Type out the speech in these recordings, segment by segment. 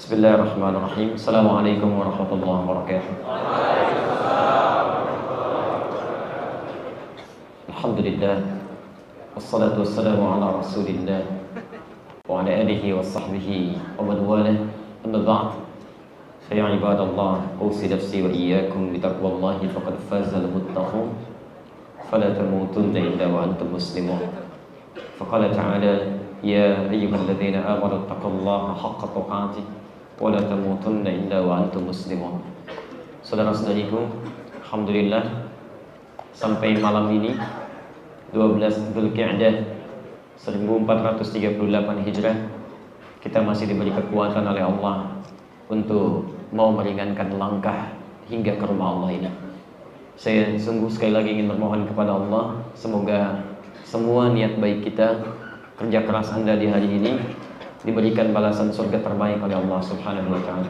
Bismillahirrahmanirrahim. Assalamualaikum warahmatullahi wabarakatuh. Alhamdulillah. Wassalatu wassalamu ala rasulillah wa ala alihi wa sahbihi wa man walah. Amma ba'd. Fa ya ibadallah, usi nafsi wa iyyakum bi taqwallahi faqad faza al-muttaqun. Fala tamutunna illa wa antum muslimun. Faqala ta'ala ya ayyuhalladzina amanu taqullaha haqqa tuqatih wala tamutunna illa wa antum muslimun. Saudara-saudariku, alhamdulillah sampai malam ini 12 Dzulqa'dah 1438 Hijrah kita masih diberi kekuatan oleh Allah untuk mau meringankan langkah hingga ke rumah Allah ini. Saya sungguh sekali lagi ingin bermohon kepada Allah, semoga semua niat baik kita, kerja keras Anda di hari ini diberikan balasan surga terbaik oleh Allah Subhanahu wa taala.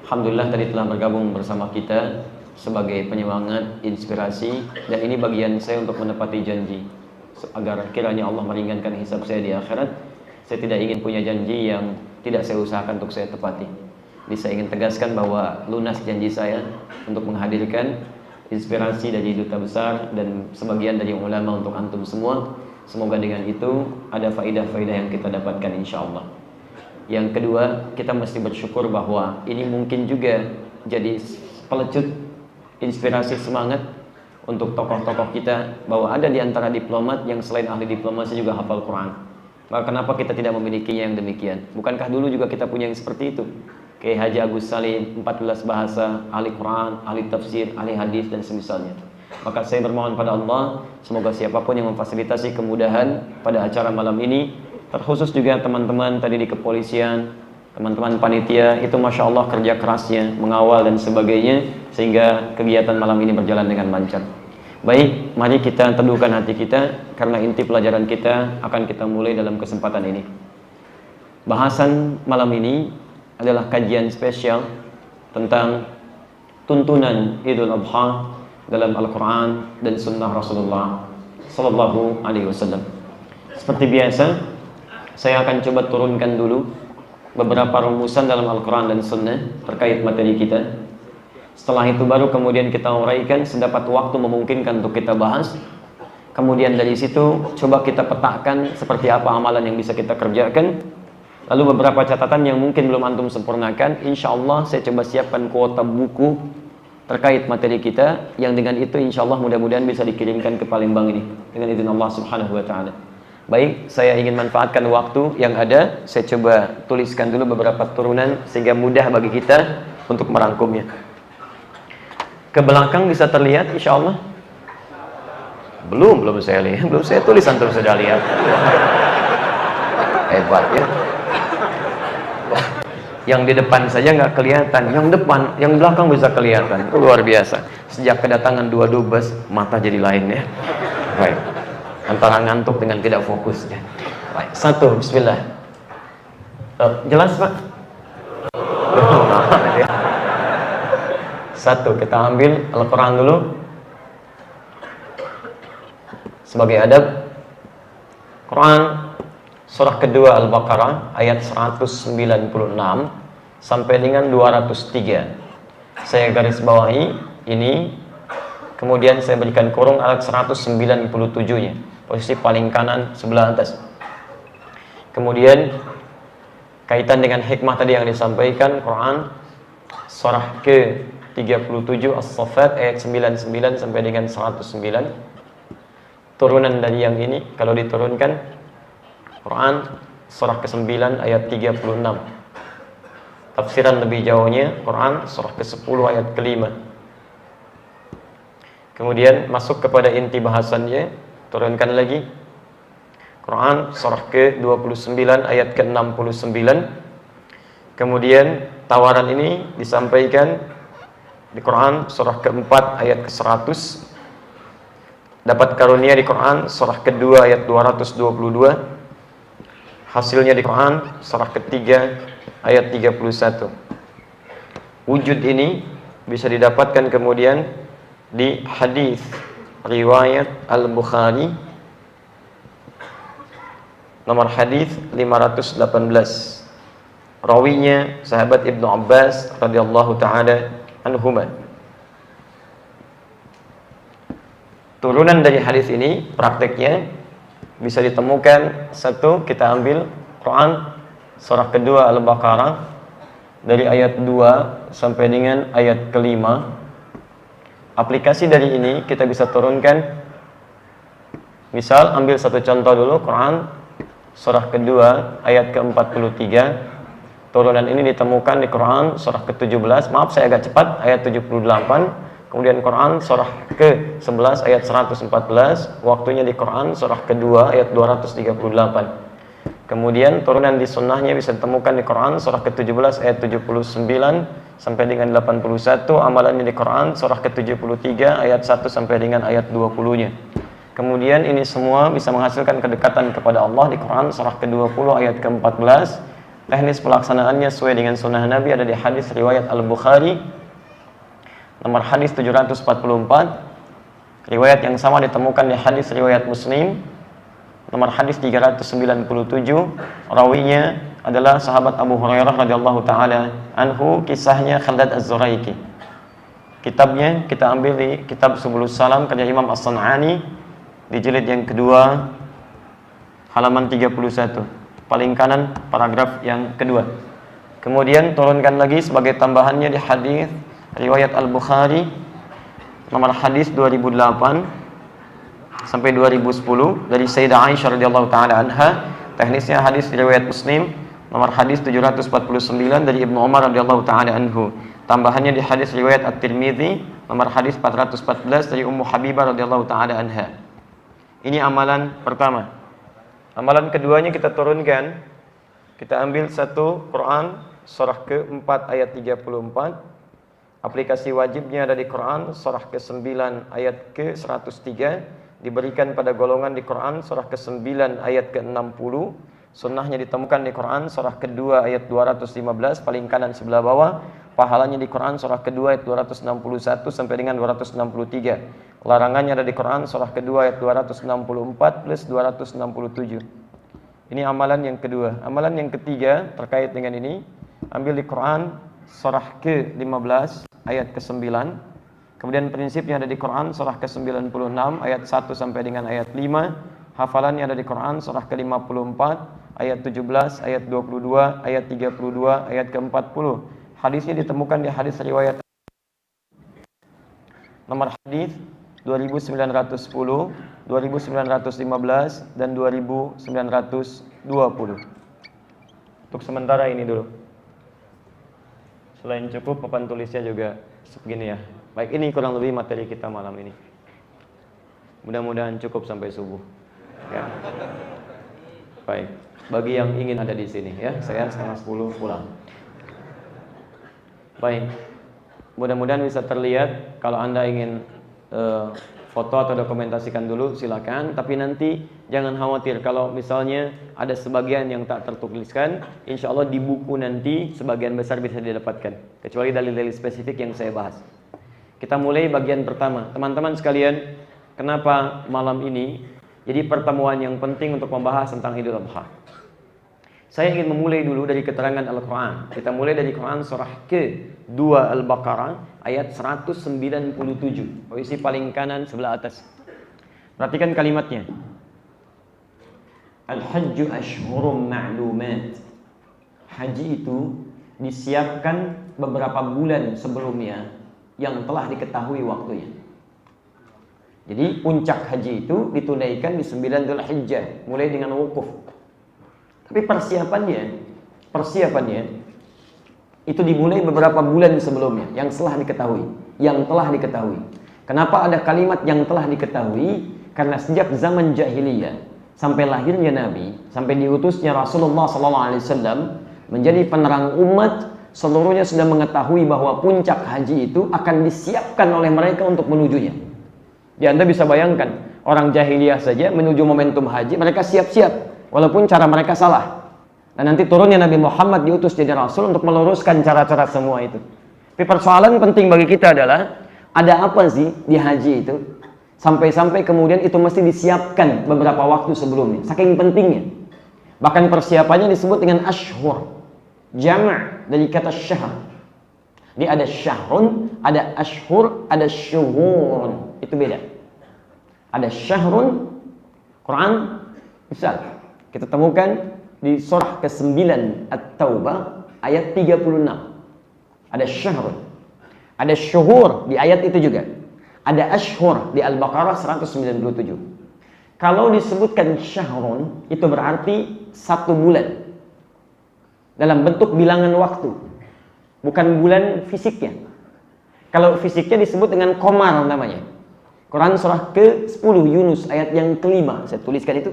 Alhamdulillah tadi telah bergabung bersama kita sebagai penyemangat, inspirasi, dan ini bagian saya untuk menepati janji agar kiranya Allah meringankan hisab saya di akhirat. Saya tidak ingin punya janji yang tidak saya usahakan untuk saya tepati. Jadi saya ingin tegaskan bahwa lunas janji saya untuk menghadirkan inspirasi dari duta besar dan sebagian dari ulama untuk antum semua. Semoga dengan itu ada faidah-faidah yang kita dapatkan insyaAllah. Yang kedua, kita mesti bersyukur bahwa ini mungkin juga jadi pelecut inspirasi semangat untuk tokoh-tokoh kita, bahwa ada di antara diplomat yang selain ahli diplomasi juga hafal Quran. Maka kenapa kita tidak memilikinya yang demikian? Bukankah dulu juga kita punya yang seperti itu? Kayak Haji Agus Salim, 14 bahasa, ahli Quran, ahli tafsir, ahli hadis dan semisalnya. Maka saya bermohon pada Allah, semoga siapapun yang memfasilitasi kemudahan pada acara malam ini, terkhusus juga teman-teman tadi di kepolisian, teman-teman panitia, itu Masya Allah kerja kerasnya, mengawal dan sebagainya, sehingga kegiatan malam ini berjalan dengan lancar. Baik, mari kita teduhkan hati kita, karena inti pelajaran kita akan kita mulai dalam kesempatan ini. Bahasan malam ini adalah kajian spesial tentang tuntunan Idul Adha dalam Al-Quran dan Sunnah Rasulullah Sallallahu Alaihi Wasallam. Seperti biasa, saya akan coba turunkan dulu beberapa rumusan dalam Al-Quran dan Sunnah terkait materi kita. Setelah itu baru kemudian kita uraikan sedapat waktu memungkinkan untuk kita bahas. Kemudian dari situ coba kita petakan seperti apa amalan yang bisa kita kerjakan. Lalu beberapa catatan yang mungkin belum antum sempurnakan, insya Allah saya coba siapkan kuota buku terkait materi kita, yang dengan itu insya Allah mudah-mudahan bisa dikirimkan ke Palembang ini dengan izin Allah Subhanahu wa taala. Baik, saya ingin manfaatkan waktu yang ada, saya coba tuliskan dulu beberapa turunan sehingga mudah bagi kita untuk merangkumnya. Ke belakang bisa terlihat insya Allah? Belum saya lihat, belum saya tulis, antum sudah lihat. Hebat ya. Yang di depan saja nggak kelihatan, yang belakang bisa kelihatan. Itu luar biasa. Sejak kedatangan dua dubes, mata jadi lain ya. Baik. Antara ngantuk dengan tidak fokus ya. Baik. Satu, bismillah. Jelas Pak? Satu, kita ambil Al-Quran dulu sebagai adab. Quran surah kedua Al-Baqarah ayat 196 sampai dengan 203. Saya garis bawahi ini, kemudian saya berikan kurung ayat 197-nya, posisi paling kanan sebelah atas. Kemudian kaitan dengan hikmah tadi yang disampaikan, Quran surah ke-37 As-Saffat ayat 99 sampai dengan 109. Turunan dari yang ini kalau diturunkan, Quran surah ke-9 ayat 36. Tafsiran lebih jauhnya Quran surah ke-10 ayat ke-5. Kemudian masuk kepada inti bahasannya, turunkan lagi Quran surah ke-29 ayat ke-69. Kemudian tawaran ini disampaikan di Quran surah ke-4 ayat ke-100. Dapat karunia di Quran surah kedua ayat 222. Hasilnya di Quran surah ketiga ayat 31. Wujud ini bisa didapatkan kemudian di hadis riwayat Al-Bukhari nomor hadis 518. Rawinya sahabat Ibnu Abbas radhiyallahu taala anhuma. Turunan dari hadis ini prakteknya bisa ditemukan. Satu, kita ambil Quran surah kedua Al-Baqarah dari ayat 2 sampai dengan ayat kelima. Aplikasi dari ini kita bisa turunkan. Misal ambil satu contoh dulu, Quran surah kedua ayat ke-43. Turunan ini ditemukan di Quran surah ke-17. Maaf saya agak cepat, ayat 78. Kemudian Quran surah ke-11 ayat 114. Waktunya di Quran surah kedua ayat 238. Kemudian turunan di sunnahnya bisa ditemukan di Quran surah ke-17 ayat 79 sampai dengan 81. Amalannya di Quran surah ke-73 ayat 1 sampai dengan ayat 20-nya. Kemudian ini semua bisa menghasilkan kedekatan kepada Allah di Quran surah ke-20 ayat ke-14. Teknis pelaksanaannya sesuai dengan sunnah Nabi ada di hadis riwayat Al-Bukhari nomor hadis 744. Riwayat yang sama ditemukan di hadis riwayat Muslim nomor hadis 397. Rawinya adalah sahabat Abu Hurairah radhiyallahu taala anhu. Kisahnya Khalad Az-Zuraiki. Kitabnya kita ambil di kitab Subulus Salam karya Imam As-San'ani di jilid yang kedua halaman 31, paling kanan paragraf yang kedua. Kemudian turunkan lagi sebagai tambahannya di hadis riwayat Al-Bukhari nomor hadis 2008 sampai 2010 dari Sayyidah Aisyah radhiyallahu taala anha. Teknisnya hadis riwayat Muslim nomor hadis 749 dari Ibnu Umar radhiyallahu taala anhu. Tambahannya di hadis riwayat At-Tirmidzi nomor hadis 414 dari Ummu Habibah radhiyallahu taala anha. Ini amalan pertama. Amalan keduanya kita turunkan. Kita ambil satu Quran surah ke-4 ayat 34. Aplikasi wajibnya ada di Quran surah ke-9 ayat ke-103. Diberikan pada golongan di Quran surah ke-9 ayat ke-60. Sunnahnya ditemukan di Quran surah kedua ayat 215 paling kanan sebelah bawah. Pahalanya di Quran surah kedua ayat 261 sampai dengan 263. Larangannya ada di Quran surah kedua ayat 264 plus 267. Ini amalan yang kedua. Amalan yang ketiga terkait dengan ini, ambil di Quran surah ke-15 ayat ke-9. Kemudian prinsipnya ada di Quran surah ke-96 ayat 1 sampai dengan ayat 5. Hafalannya ada di Quran surah ke-54 ayat 17, ayat 22, ayat 32, ayat ke-40. Hadisnya ditemukan di hadis riwayat nomor hadis 2910, 2915 dan 2920. Untuk sementara ini dulu. Selain cukup papan tulisnya juga segini ya. Baik, ini kurang lebih materi kita malam ini. Mudah-mudahan cukup sampai subuh. Ya. Baik, bagi yang ingin ada di sini ya, saya 9:30 pulang. Baik, mudah-mudahan bisa terlihat. Kalau Anda ingin foto atau dokumentasikan dulu silakan. Tapi nanti jangan khawatir kalau misalnya ada sebagian yang tak tertuliskan, insya Allah di buku nanti sebagian besar bisa didapatkan. Kecuali dalil-dalil spesifik yang saya bahas. Kita mulai bagian pertama. Teman-teman sekalian, kenapa malam ini jadi pertemuan yang penting untuk membahas tentang Idul Adha? Saya ingin memulai dulu dari keterangan Al-Quran. Kita mulai dari Quran surah ke-2 Al-Baqarah ayat 197, posisi paling kanan sebelah atas. Perhatikan kalimatnya. Al-Hajju ashhurum ma'lumat. Haji itu disiapkan beberapa bulan sebelumnya yang telah diketahui waktunya. Jadi puncak haji itu ditunaikan di 9 Dzulhijjah, mulai dengan wukuf. Tapi persiapannya itu dimulai beberapa bulan sebelumnya yang telah diketahui. Kenapa ada kalimat yang telah diketahui? Karena sejak zaman jahiliyah sampai lahirnya Nabi, sampai diutusnya Rasulullah SAW menjadi penerang umat, seluruhnya sudah mengetahui bahwa puncak haji itu akan disiapkan oleh mereka untuk menujunya. Ya, Anda bisa bayangkan, orang jahiliyah saja menuju momentum haji, mereka siap-siap, walaupun cara mereka salah. Dan nanti turunnya Nabi Muhammad diutus jadi Rasul untuk meluruskan cara-cara semua itu. Tapi persoalan penting bagi kita adalah, ada apa sih di haji itu? Sampai-sampai kemudian itu mesti disiapkan beberapa waktu sebelumnya, saking pentingnya. Bahkan persiapannya disebut dengan ashhur. Jama' dari kata syahr. Dia ada syahrun, ada ashhur, ada syuhurun. Itu beda. Ada syahrun, Quran, misal kita temukan di surah ke-9 At-Taubah ayat 36. Ada syahrun. Ada syuhur di ayat itu juga. Ada ashhur di Al-Baqarah 197. Kalau disebutkan syahrun, itu berarti 1 bulan. Dalam bentuk bilangan waktu. Bukan bulan fisiknya. Kalau fisiknya disebut dengan qamar namanya. Quran surah ke-10 Yunus ayat yang kelima. Saya tuliskan itu.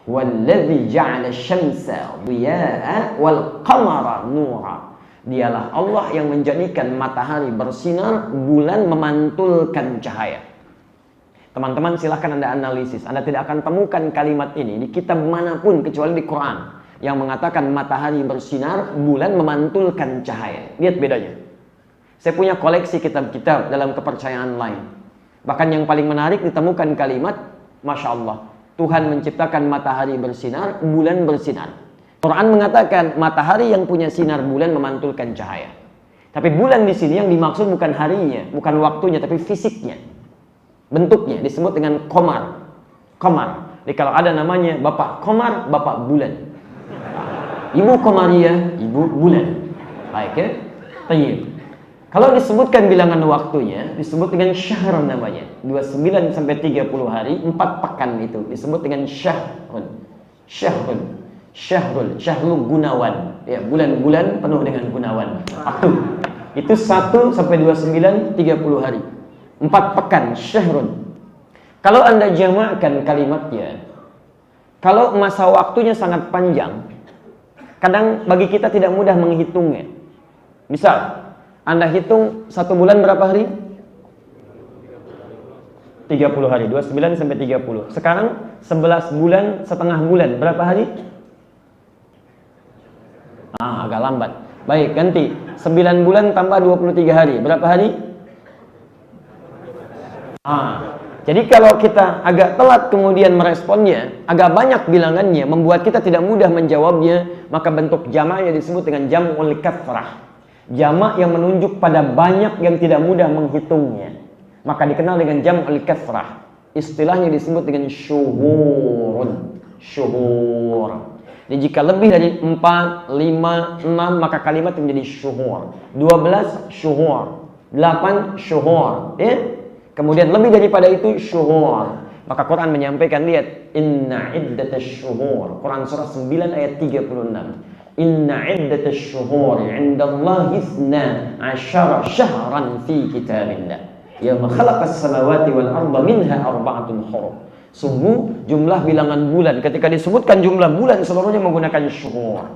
Walladzi ja'ala syamsa dhiya'a wal qamara nura. Dialah Allah yang menjadikan matahari bersinar, bulan memantulkan cahaya. Teman-teman silahkan Anda analisis. Anda tidak akan temukan kalimat ini di kitab manapun kecuali di Quran. Yang mengatakan matahari bersinar, bulan memantulkan cahaya. Lihat bedanya. Saya punya koleksi kitab-kitab dalam kepercayaan lain. Bahkan yang paling menarik ditemukan kalimat, Masya Allah, Tuhan menciptakan matahari bersinar, bulan bersinar. Quran mengatakan matahari yang punya sinar, bulan memantulkan cahaya. Tapi bulan di sini yang dimaksud bukan harinya, bukan waktunya, tapi fisiknya. Bentuknya disebut dengan qamar. Qamar. Jadi kalau ada namanya Bapak Qamar, Bapak Bulan. Ibu Qamariyah, Ibu Bulan. Baik ya? Tayyib. Kalau disebutkan bilangan waktunya, disebut dengan syahr namanya. 29 sampai 30 hari, 4 pekan itu disebut dengan syahrun. Syahrun. Syahrul, syahrul gunawan. Ya, bulan-bulan penuh dengan gunawan. Waktu. Itu 1 sampai 29, 30 hari. 4 pekan, syahrun. Kalau Anda jamakkan kalimatnya, kalau masa waktunya sangat panjang, kadang bagi kita tidak mudah menghitungnya. Misal, Anda hitung 1 bulan berapa hari? 30 hari, 29 sampai 30. Sekarang 11 bulan, setengah bulan, berapa hari? Agak lambat. Baik, ganti. 9 bulan tambah 23 hari, berapa hari? Jadi kalau kita agak telat kemudian meresponnya, agak banyak bilangannya, membuat kita tidak mudah menjawabnya, maka bentuk jamaknya disebut dengan jam'ul kathrah. Jamak yang menunjuk pada banyak yang tidak mudah menghitungnya, maka dikenal dengan jam'ul kathrah. Istilahnya disebut dengan syuhurun. Syuhur. Jadi jika lebih dari 4, 5, 6, maka kalimat menjadi syuhur. 12 syuhur. 8 syuhur. Ya? Kemudian lebih daripada itu syuhur. Maka Quran menyampaikan, lihat, inna iddatash syuhur. Quran surah 9 ayat 36. Inna iddatash syuhur 'indallahi 12 syahran fi kitabillah. Yauma khalaqas samawati wal arda minha arba'atun hurum. Sungguh jumlah bilangan bulan, ketika disebutkan jumlah bulan seluruhnya menggunakan syuhur.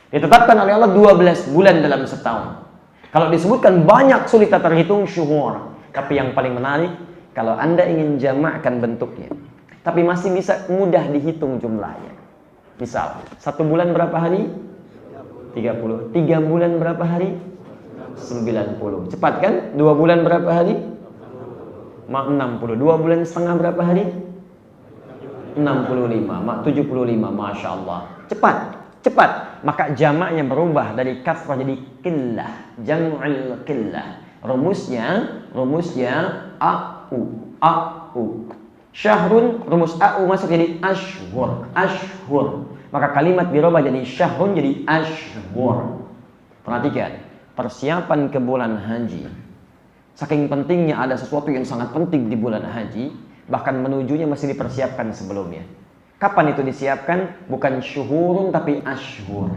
Ditetapkan oleh Allah 12 bulan dalam setahun. Kalau disebutkan banyak sulit terhitung syuhur. Tapi yang paling menarik, kalau Anda ingin jamakkan bentuknya, tapi masih bisa mudah dihitung jumlahnya. Misal, 1 bulan berapa hari? 30. 3 bulan berapa hari? 90. Cepat kan? 2 bulan berapa hari? 60. 2 bulan setengah berapa hari? 65. 75. Masya Allah. Cepat. Cepat. Maka jamaknya berubah dari kasrah jadi qillah. Jam'ul qillah. Rumusnya au. Syahrun, rumus au masuk jadi ashhur. Maka kalimat dirubah jadi syahrun jadi ashhur. Perhatikan, persiapan ke bulan haji. Saking pentingnya ada sesuatu yang sangat penting di bulan haji, bahkan menujunya masih dipersiapkan sebelumnya. Kapan itu disiapkan? Bukan syuhurun tapi ashhur.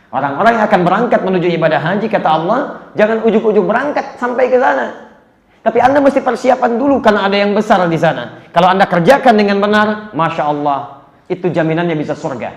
Orang-orang yang akan berangkat menuju ibadah haji, kata Allah, jangan ujuk-ujuk berangkat sampai ke sana. Tapi Anda mesti persiapan dulu karena ada yang besar di sana. Kalau Anda kerjakan dengan benar, Masya Allah, itu jaminannya bisa surga.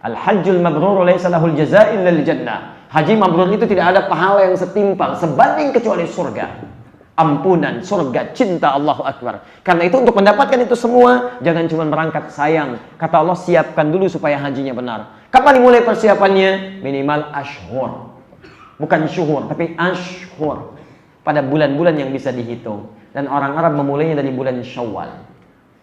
Al-hajjul mabrur laysa lahul jazaa illa al-jannah. Haji mabrur itu tidak ada pahala yang setimpal sebanding kecuali surga. Ampunan, surga, cinta, Allahu Akbar. Karena itu untuk mendapatkan itu semua, jangan cuma berangkat sayang. Kata Allah, siapkan dulu supaya hajinya benar. Kapan dimulai persiapannya? Minimal ashhur. Bukan syuhur, tapi ashhur. Pada bulan-bulan yang bisa dihitung. Dan orang Arab memulainya dari bulan Syawal.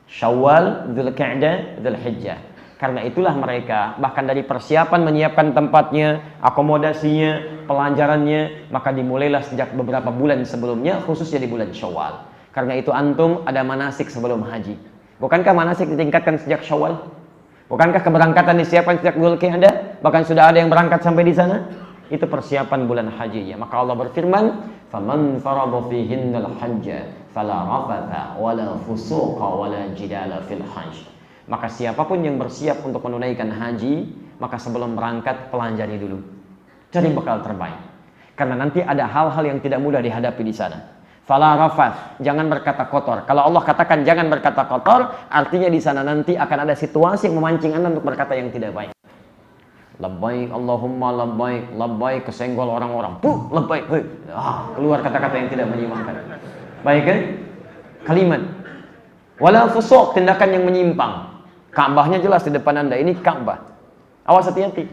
Syawal, Dzulqa'dah, Dzulhijjah. Karena itulah mereka, bahkan dari persiapan menyiapkan tempatnya, akomodasinya, pelajarannya, maka dimulailah sejak beberapa bulan sebelumnya, khususnya di bulan Syawal. Karena itu antum ada manasik sebelum haji. Bukankah manasik ditingkatkan sejak Syawal? Bukankah keberangkatan disiapkan sejak Dzulqa'dah? Bahkan sudah ada yang berangkat sampai di sana? Itu persiapan bulan hajinya. Maka Allah berfirman, "Faman farada fihinnal hajja fala rafatha wala fusuqa wala jidala fil hajj." Maka siapapun yang bersiap untuk menunaikan haji, maka sebelum berangkat pelajari dulu. Cari bekal terbaik. Karena nanti ada hal-hal yang tidak mudah dihadapi di sana. Fala rafath, jangan berkata kotor. Kalau Allah katakan jangan berkata kotor, artinya di sana nanti akan ada situasi yang memancing Anda untuk berkata yang tidak baik. Labbaik Allahumma labbaik, labbaik kesenggol orang-orang. Labbaik. Keluar kata-kata yang tidak menyimpangkan. Baik kan? Kalimat. Wala fusuq, tindakan yang menyimpang. Ka'bahnya jelas di depan Anda, ini Ka'bah. Awas hati-hati.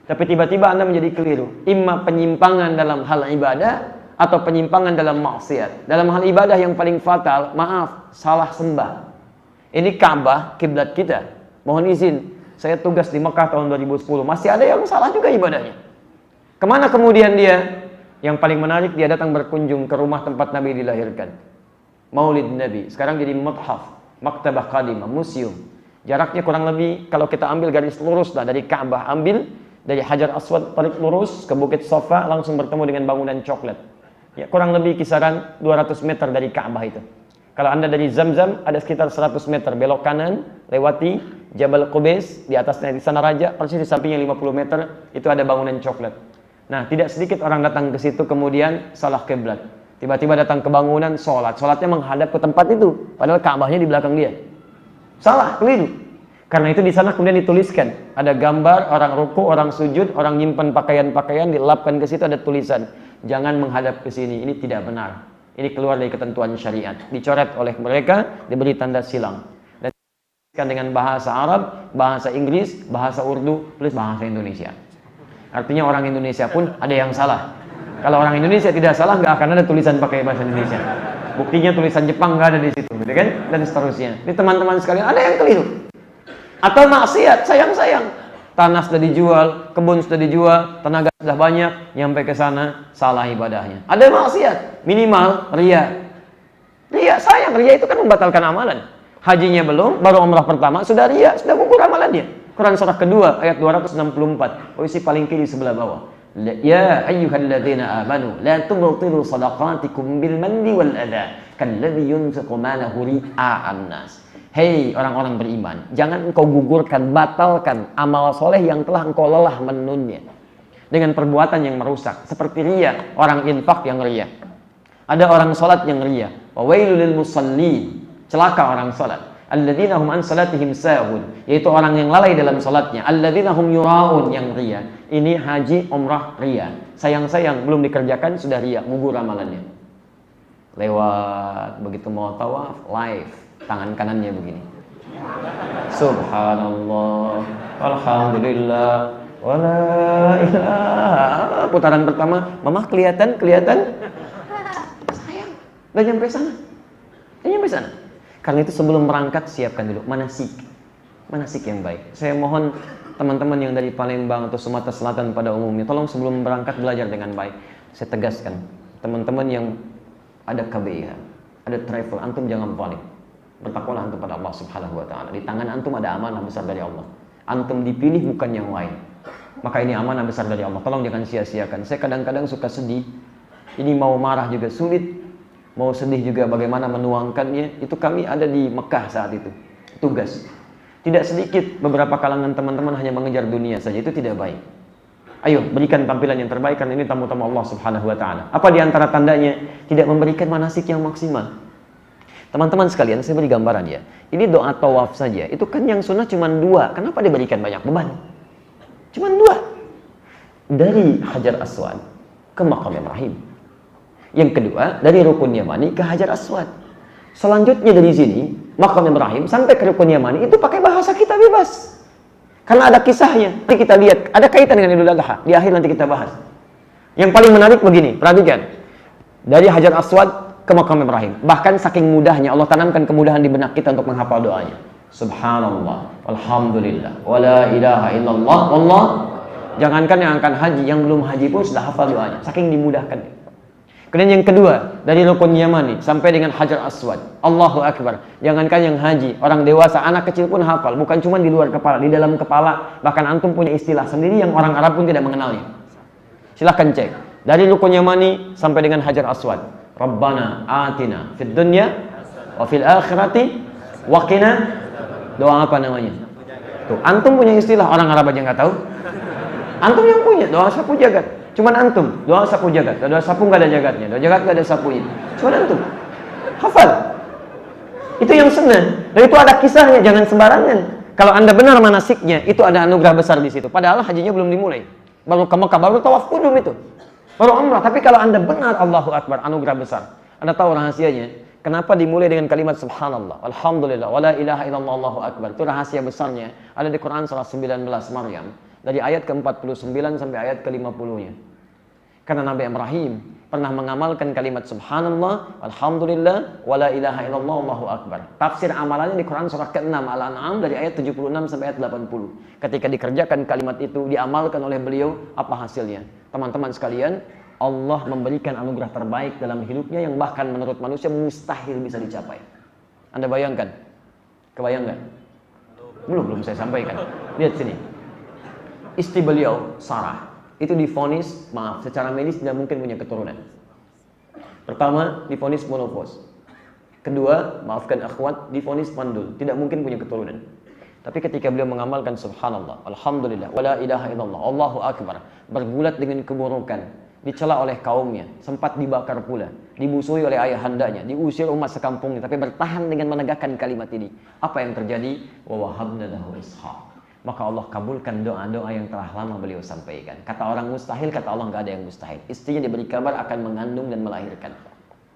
Tapi tiba-tiba Anda menjadi keliru. Imma penyimpangan dalam hal ibadah atau penyimpangan dalam maksiat. Dalam hal ibadah yang paling fatal, maaf, salah sembah. Ini Ka'bah, kiblat kita. Mohon izin, saya tugas di Mekah tahun 2010. Masih ada yang salah juga ibadahnya. Kemana kemudian dia? Yang paling menarik, dia datang berkunjung ke rumah tempat Nabi dilahirkan. Maulid Nabi. Sekarang jadi muthaf, maktabah qadimah, museum. Jaraknya kurang lebih, kalau kita ambil garis lurus lah dari Ka'bah, ambil dari Hajar Aswad, tarik lurus ke Bukit Sofa, langsung bertemu dengan bangunan coklat. Ya, kurang lebih kisaran 200 meter dari Ka'bah itu. Kalau Anda dari Zamzam, ada sekitar 100 meter belok kanan, lewati Jabal Qubais, di atasnya di sana Raja, persis di sampingnya 50 meter, itu ada bangunan coklat. Nah, tidak sedikit orang datang ke situ kemudian salah kiblat. Tiba-tiba datang ke bangunan, sholatnya menghadap ke tempat itu, padahal Ka'bahnya di belakang dia. Salah, keliru. Karena itu di sana kemudian dituliskan, ada gambar orang ruku, orang sujud, orang nyimpan pakaian-pakaian, dilapkan ke situ ada tulisan, jangan menghadap ke sini, ini tidak benar. Ini keluar dari ketentuan syariat. Dicoret oleh mereka, diberi tanda silang. Dan dengan bahasa Arab, bahasa Inggris, bahasa Urdu, plus bahasa Indonesia. Artinya orang Indonesia pun ada yang salah. Kalau orang Indonesia tidak salah, nggak akan ada tulisan pakai bahasa Indonesia. Buktinya tulisan Jepang nggak ada di situ, gitu kan? Dan seterusnya. Ini teman-teman sekalian, ada yang keliru. Atau maksiat, sayang-sayang. Tanah sudah dijual, kebun sudah dijual, tenaga sudah banyak, nyampe ke sana, salah ibadahnya. Ada maksiat, minimal ria. Ria, sayang, ria itu kan membatalkan amalan. Hajinya belum, baru umrah pertama, sudah ria, sudah gugur amalannya. Quran surah kedua, ayat 264, posisi paling kiri sebelah bawah. Ya ayyuhalladzina amanu la tubtilu shadaqatikum bil manni wal adha kalladzi yunfiqu malahu ria'an nas. Hei orang-orang beriman, jangan engkau gugurkan, batalkan amal soleh yang telah engkau lelah menunnya dengan perbuatan yang merusak, seperti ria, orang infak yang ria. Ada orang salat yang ria. Wa wailul lil musallin, celaka orang salat. Alladzina hum an salatihim sahun, yaitu orang yang lalai dalam salatnya. Alladzina hum yuraun, yang ria. Ini haji umrah ria. Sayang-sayang belum dikerjakan sudah ria, gugur amalannya. Lewat begitu mau tawaf, live, tangan kanannya begini. Subhanallah, alhamdulillah, wala ilaha. Putaran pertama, mama kelihatan. Sayang, udah nyampe sana. Udah nyampe sana. Karena itu sebelum berangkat siapkan dulu manasik yang baik. Saya mohon teman-teman yang dari Palembang atau Sumatera Selatan pada umumnya, tolong sebelum berangkat belajar dengan baik. Saya tegaskan, teman-teman yang ada KBIH, ada travel, antum jangan panik. Bertakwalah antum pada Allah Subhanahu wa taala. Di tangan antum ada amanah besar dari Allah. Antum dipilih bukan yang lain. Maka ini amanah besar dari Allah. Tolong jangan sia-siakan. Saya kadang-kadang suka sedih. Ini mau marah juga sulit. Mau sedih juga bagaimana menuangkannya. Itu kami ada di Mekah saat itu. Tugas. Tidak sedikit beberapa kalangan teman-teman hanya mengejar dunia saja. Itu tidak baik. Ayo berikan tampilan yang terbaik karena ini tamu-tamu Allah Subhanahu wa taala. Apa di antara tandanya? Tidak memberikan manasik yang maksimal. Teman-teman sekalian, saya beri gambaran ya. Ini doa tawaf saja. Itu kan yang sunnah cuma 2. Kenapa diberikan banyak beban? Cuma 2. Dari Hajar Aswad ke Maqam Ibrahim. Yang kedua, dari Rukun Yamani ke Hajar Aswad. Selanjutnya dari sini, Maqam Ibrahim sampai ke Rukun Yamani, itu pakai bahasa kita bebas. Karena ada kisahnya. Nanti kita lihat, ada kaitan dengan Idul Adha. Di akhir nanti kita bahas. Yang paling menarik begini, perhatikan. Dari Hajar Aswad ke Maqam Ibrahim. Bahkan saking mudahnya, Allah tanamkan kemudahan di benak kita untuk menghafal doanya. Subhanallah, alhamdulillah, wala ilaha illallah, wallah. Jangankan yang akan haji, yang belum haji pun sudah hafal doanya, saking dimudahkan. Kemudian yang kedua, dari rukun Yamani sampai dengan Hajar Aswad, Allahu Akbar. Jangankan yang haji, orang dewasa, anak kecil pun hafal, bukan cuma di luar kepala, di dalam kepala. Bahkan antum punya istilah sendiri yang orang Arab pun tidak mengenalnya. Silahkan cek, dari rukun Yamani sampai dengan Hajar Aswad. Rabbana atina fid dunya wa fil akhirati wa qina. Doa apa namanya? Tuh, antum punya istilah, orang Arab aja nggak tahu. Antum yang punya, doa sapu jagat. Cuman antum, doa sapu jagat. Doa sapu nggak ada jagatnya, doa jagat nggak ada sapunya. Cuman antum hafal. Itu yang sunnah. Dan itu ada kisahnya, jangan sembarangan. Kalau anda benar manasiknya, itu ada anugerah besar di situ. Padahal hajinya belum dimulai. Baru ke Mekah, baru tawaf kudum itu. Baru umrah. Tapi kalau anda benar, Allahu Akbar, anugerah besar. Anda tahu rahasianya? Kenapa dimulai dengan kalimat subhanallah, alhamdulillah, wala ilaha illallah, Allahu Akbar? Itu rahasia besarnya. Ada di Quran surah 19 Maryam. Dari ayat ke-49 sampai ayat ke-50-nya. Karena Nabi Ibrahim pernah mengamalkan kalimat subhanallah, alhamdulillah, wala ilaha illallah, Allahu Akbar. Tafsir amalannya di Quran surah ke-6 Al-An'am dari ayat 76 sampai ayat 80. Ketika dikerjakan kalimat itu, diamalkan oleh beliau, apa hasilnya? Teman-teman sekalian, Allah memberikan anugerah terbaik dalam hidupnya yang bahkan menurut manusia mustahil bisa dicapai. Anda bayangkan? Kebayang nggak? Belum saya sampaikan. Lihat sini. Istri beliau, Sarah, itu divonis, maaf, secara medis tidak mungkin punya keturunan. Pertama, divonis menopause. Kedua, maafkan akhwat, divonis mandul, tidak mungkin punya keturunan. Tapi ketika beliau mengamalkan subhanallah, alhamdulillah, wala ilaha illallah, Allahu Akbar, bergulat dengan keburukan, dicela oleh kaumnya, sempat dibakar pula, dimusuhi oleh ayahandanya, diusir umat sekampungnya, tapi bertahan dengan menegakkan kalimat ini. Apa yang terjadi? Wa wahabna lahu ishaq. Maka Allah kabulkan doa-doa yang telah lama beliau sampaikan. Kata orang mustahil, kata Allah nggak ada yang mustahil. Istrinya diberi kabar akan mengandung dan melahirkan.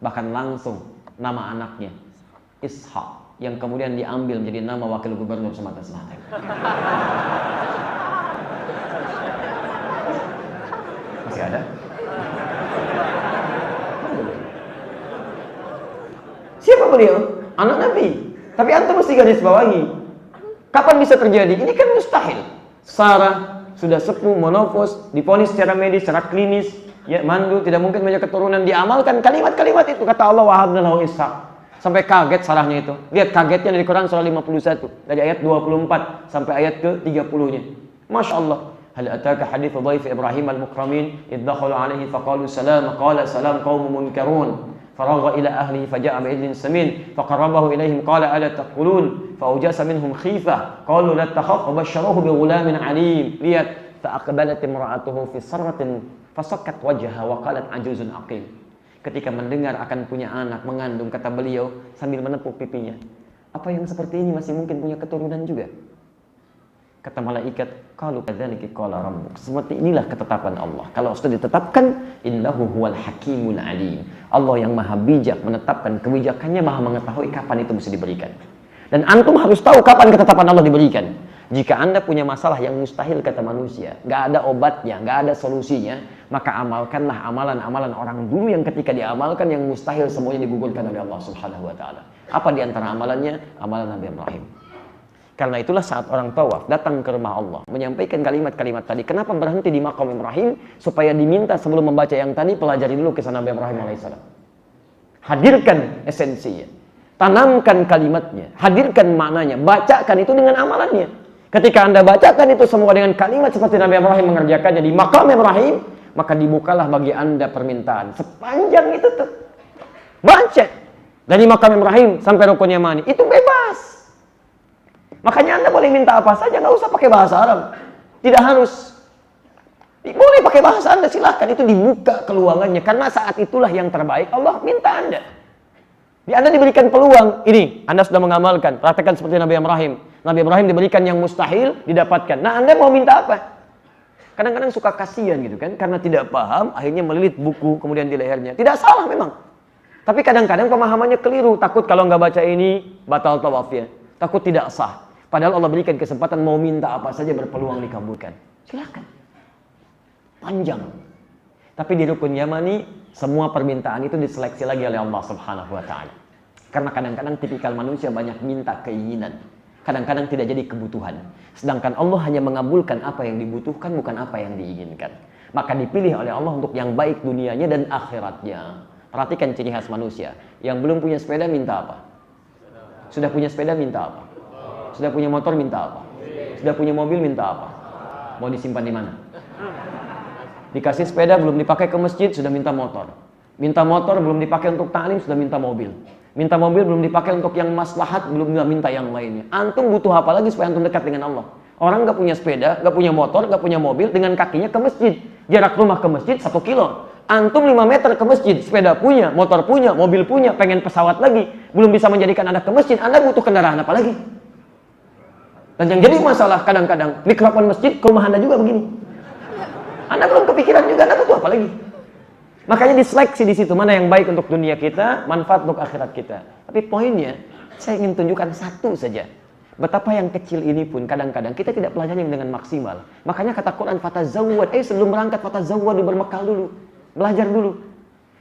Bahkan langsung nama anaknya Ishaq, yang kemudian diambil menjadi nama wakil gubernur Sumatera Selatan. Masih ada? Siapa beliau? Anak Nabi. Tapi antum mesti garis bawahi. Kapan bisa terjadi? Ini kan mustahil. Sarah sudah sepuh, menopause, diponis secara medis, secara klinis, ya mandul, tidak mungkin punya keturunan, diamalkan kalimat-kalimat itu, kata Allah wahabna lahu ishaq. Sampai kaget Sarahnya itu. Lihat kagetnya dari Quran surah 51, dari ayat 24 sampai ayat ke-30-nya. Masya Allah. Hal ataka hadithu dhaif Ibrahim al-mukramin idh dakhalu alaihi faqalu salam qala salam qaumun munkarun. فرغ إلى أهله فجاء بعجل سمين فقربه إليهم قال ألا تأكلون فأوجس منهم خيفة قالوا لا تخف وبشروه بغلام عليم. Lihat, فأقبلت امرأته في صرة فصكت وجهها وقالت عجوز عقيم. Ketika mendengar akan punya anak, mengandung, kata beliau sambil menepuk pipinya, apa yang seperti ini masih mungkin punya keturunan juga? Kata malaikat, qalu kadzalika qala rabbuk. Seperti inilah ketetapan Allah. Kalau sudah ditetapkan, innahu huwal hakimul alim. Allah yang maha bijak menetapkan, kebijakannya maha mengetahui kapan itu mesti diberikan. Dan antum harus tahu kapan ketetapan Allah diberikan. Jika anda punya masalah yang mustahil kata manusia, gak ada obatnya, gak ada solusinya, maka amalkanlah amalan-amalan orang dulu yang ketika diamalkan yang mustahil semuanya digugurkan oleh Allah Subhanahu wa taala. Apa di antara amalannya? Amalan Nabi Ibrahim. Karena itulah saat orang tawaf datang ke rumah Allah menyampaikan kalimat-kalimat tadi. Kenapa berhenti di maqam Ibrahim? Supaya diminta sebelum membaca yang tadi, pelajari dulu kisah Nabi Ibrahim alaihissalam. Hadirkan esensinya, tanamkan kalimatnya, hadirkan maknanya, bacakan itu dengan amalannya. Ketika anda bacakan itu semua dengan kalimat seperti Nabi Ibrahim mengerjakannya di maqam Ibrahim, maka dibukalah bagi anda permintaan sepanjang itu tuh. Baca dari maqam Ibrahim sampai rukun Yamani itu bebas. Makanya anda boleh minta apa saja, nggak usah pakai bahasa Arab. Tidak harus. Boleh pakai bahasa anda, silahkan. Itu dibuka keluangannya. Karena saat itulah yang terbaik Allah minta anda. Di anda diberikan peluang. Ini, anda sudah mengamalkan. Praktekkan seperti Nabi Ibrahim. Nabi Ibrahim diberikan yang mustahil, didapatkan. Nah, anda mau minta apa? Kadang-kadang suka kasihan gitu kan. Karena tidak paham, akhirnya melilit buku, kemudian di lehernya. Tidak salah memang. Tapi kadang-kadang pemahamannya keliru. Takut kalau nggak baca ini, batal tawafnya. Takut tidak sah. Padahal Allah berikan kesempatan mau minta apa saja berpeluang dikabulkan. Silakan. Panjang. Tapi di rukun Yamani, semua permintaan itu diseleksi lagi oleh Allah Subhanahu wa taala. Karena kadang-kadang tipikal manusia banyak minta keinginan. kadang-kadang tidak jadi kebutuhan. Sedangkan Allah hanya mengabulkan apa yang dibutuhkan, bukan apa yang diinginkan. Maka dipilih oleh Allah untuk yang baik dunianya dan akhiratnya. Perhatikan ciri khas manusia. Yang belum punya sepeda minta apa? Sudah punya sepeda minta apa? Sudah punya motor minta apa? Sudah punya mobil minta apa? Mau disimpan di mana? Dikasih sepeda belum dipakai ke masjid, sudah minta motor. Minta motor belum dipakai untuk ta'lim, sudah minta mobil. Minta mobil belum dipakai untuk yang maslahat, belum minta yang lainnya. Antum butuh apa lagi supaya antum dekat dengan Allah? Orang nggak punya sepeda, nggak punya motor, nggak punya mobil, dengan kakinya ke masjid. Jarak rumah ke masjid 1 kilo. Antum 5 meter ke masjid, sepeda punya, motor punya, mobil punya, pengen pesawat lagi, belum bisa menjadikan Anda ke masjid, Anda butuh kendaraan apa lagi? Dan yang jadi masalah kadang-kadang, mikrofon masjid ke rumah Anda juga begini. Anda belum kepikiran juga, Anda butuh apa lagi? Makanya diseleksi di situ, mana yang baik untuk dunia kita, manfaat untuk akhirat kita. Tapi poinnya, saya ingin tunjukkan satu saja. Betapa yang kecil ini pun kadang-kadang kita tidak pelajari dengan maksimal. Makanya kata Quran, fatazawwad, sebelum berangkat fatazawwad, berbekal dulu. Belajar dulu.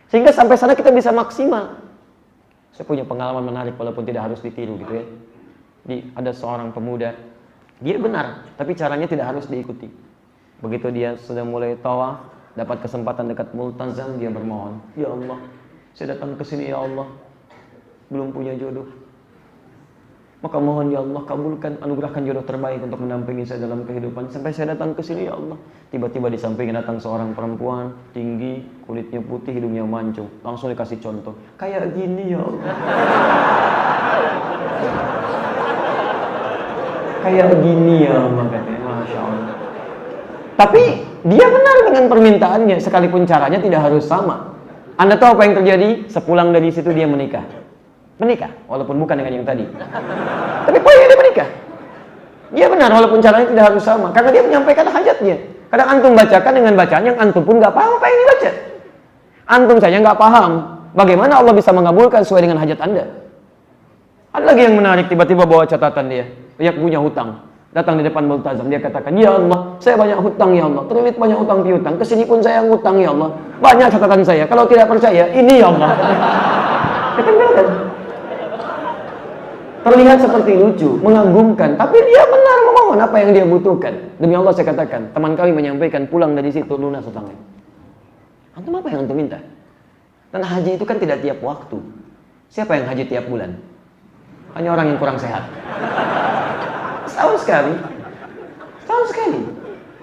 Sehingga sampai sana kita bisa maksimal. Saya punya pengalaman menarik walaupun tidak harus ditiru gitu ya. Ada seorang pemuda, dia benar, tapi caranya tidak harus diikuti. Begitu dia sudah mulai tawaf, dapat kesempatan dekat multazam, dia bermohon, ya Allah, saya datang ke sini ya Allah, belum punya jodoh. Maka mohon ya Allah, kabulkan, anugerahkan jodoh terbaik untuk mendampingi saya dalam kehidupan. Sampai saya datang ke sini ya Allah. Tiba-tiba di sampingnya datang seorang perempuan, tinggi, kulitnya putih, hidungnya mancung. Langsung dikasih contoh, kayak gini ya Allah. Kayak gini ya Allah, katanya. Masya Allah. Tapi dia benar dengan permintaannya, sekalipun caranya tidak harus sama. Anda tahu apa yang terjadi? Sepulang dari situ dia menikah. Menikah, walaupun bukan dengan yang tadi. Tapi poinnya dia menikah. Dia benar, walaupun caranya tidak harus sama. Karena dia menyampaikan hajatnya. Kadang antum bacakan dengan bacaan yang antum pun nggak paham apa yang dibaca. Antum saja nggak paham bagaimana Allah bisa mengabulkan sesuai dengan hajat Anda. Ada lagi yang menarik, tiba-tiba bawa catatan dia. Dia punya hutang. Datang di depan multazam, dia katakan, ya Allah, saya banyak hutang ya Allah, terlilit banyak hutang piutang, kesini pun saya ngutang ya Allah, banyak catatan saya, kalau tidak percaya, ini ya Allah. Terlihat seperti lucu, mengagumkan, tapi dia benar memohon apa yang dia butuhkan. Demi Allah saya katakan, teman kami menyampaikan pulang dari situ lunas hutangnya. Antum apa yang antum minta? Dan haji itu kan tidak tiap waktu. Siapa yang haji tiap bulan? Hanya orang yang kurang sehat. Setahun sekali. Setahun sekali.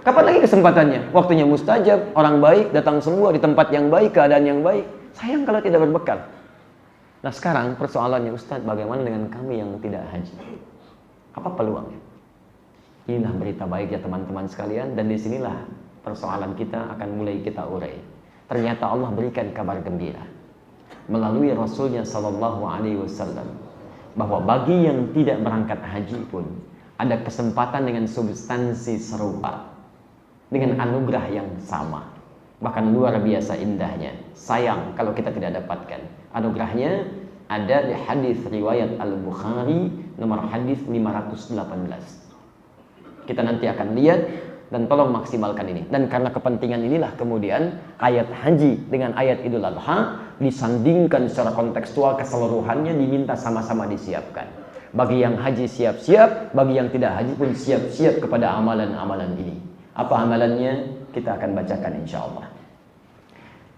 Kapan lagi kesempatannya? Waktunya mustajab, orang baik datang semua di tempat yang baik, keadaan yang baik. Sayang kalau tidak berbekal. Nah sekarang persoalannya, Ustaz, bagaimana dengan kami yang tidak haji? Apa peluangnya? Inilah berita baik ya teman-teman sekalian, dan disinilah persoalan kita akan mulai kita urai. Ternyata Allah berikan kabar gembira melalui Rasulnya Sallallahu Alaihi Wasallam bahwa bagi yang tidak berangkat haji pun ada kesempatan dengan substansi serupa, dengan anugerah yang sama, bahkan luar biasa indahnya. Sayang kalau kita tidak dapatkan anugerahnya. Ada di hadis riwayat Al-Bukhari nomor hadis 518. Kita nanti akan lihat, dan tolong maksimalkan ini. Dan karena kepentingan inilah kemudian ayat haji dengan ayat Idul Adha disandingkan secara kontekstual, keseluruhannya diminta sama-sama disiapkan. Bagi yang haji siap-siap, bagi yang tidak haji pun siap-siap kepada amalan-amalan ini. Apa amalannya? Kita akan bacakan insyaallah.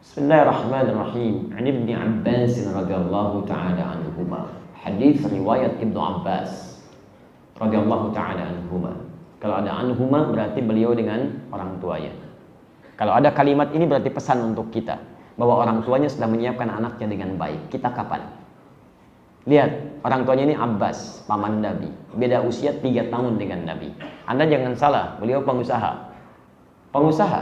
Bismillahirrahmanirrahim. An Ibnu Abbas radhiyallahu taala anhuma. Hadis riwayat Ibnu Abbas radhiyallahu taala anhuma. Kalau ada anhuma berarti beliau dengan orang tuanya. Kalau ada kalimat ini berarti pesan untuk kita bahwa orang tuanya sudah menyiapkan anaknya dengan baik. Kita kapan? Lihat, orang tuanya ini Abbas, paman Nabi. Beda usia 3 tahun dengan Nabi. Anda jangan salah, beliau pengusaha. Pengusaha.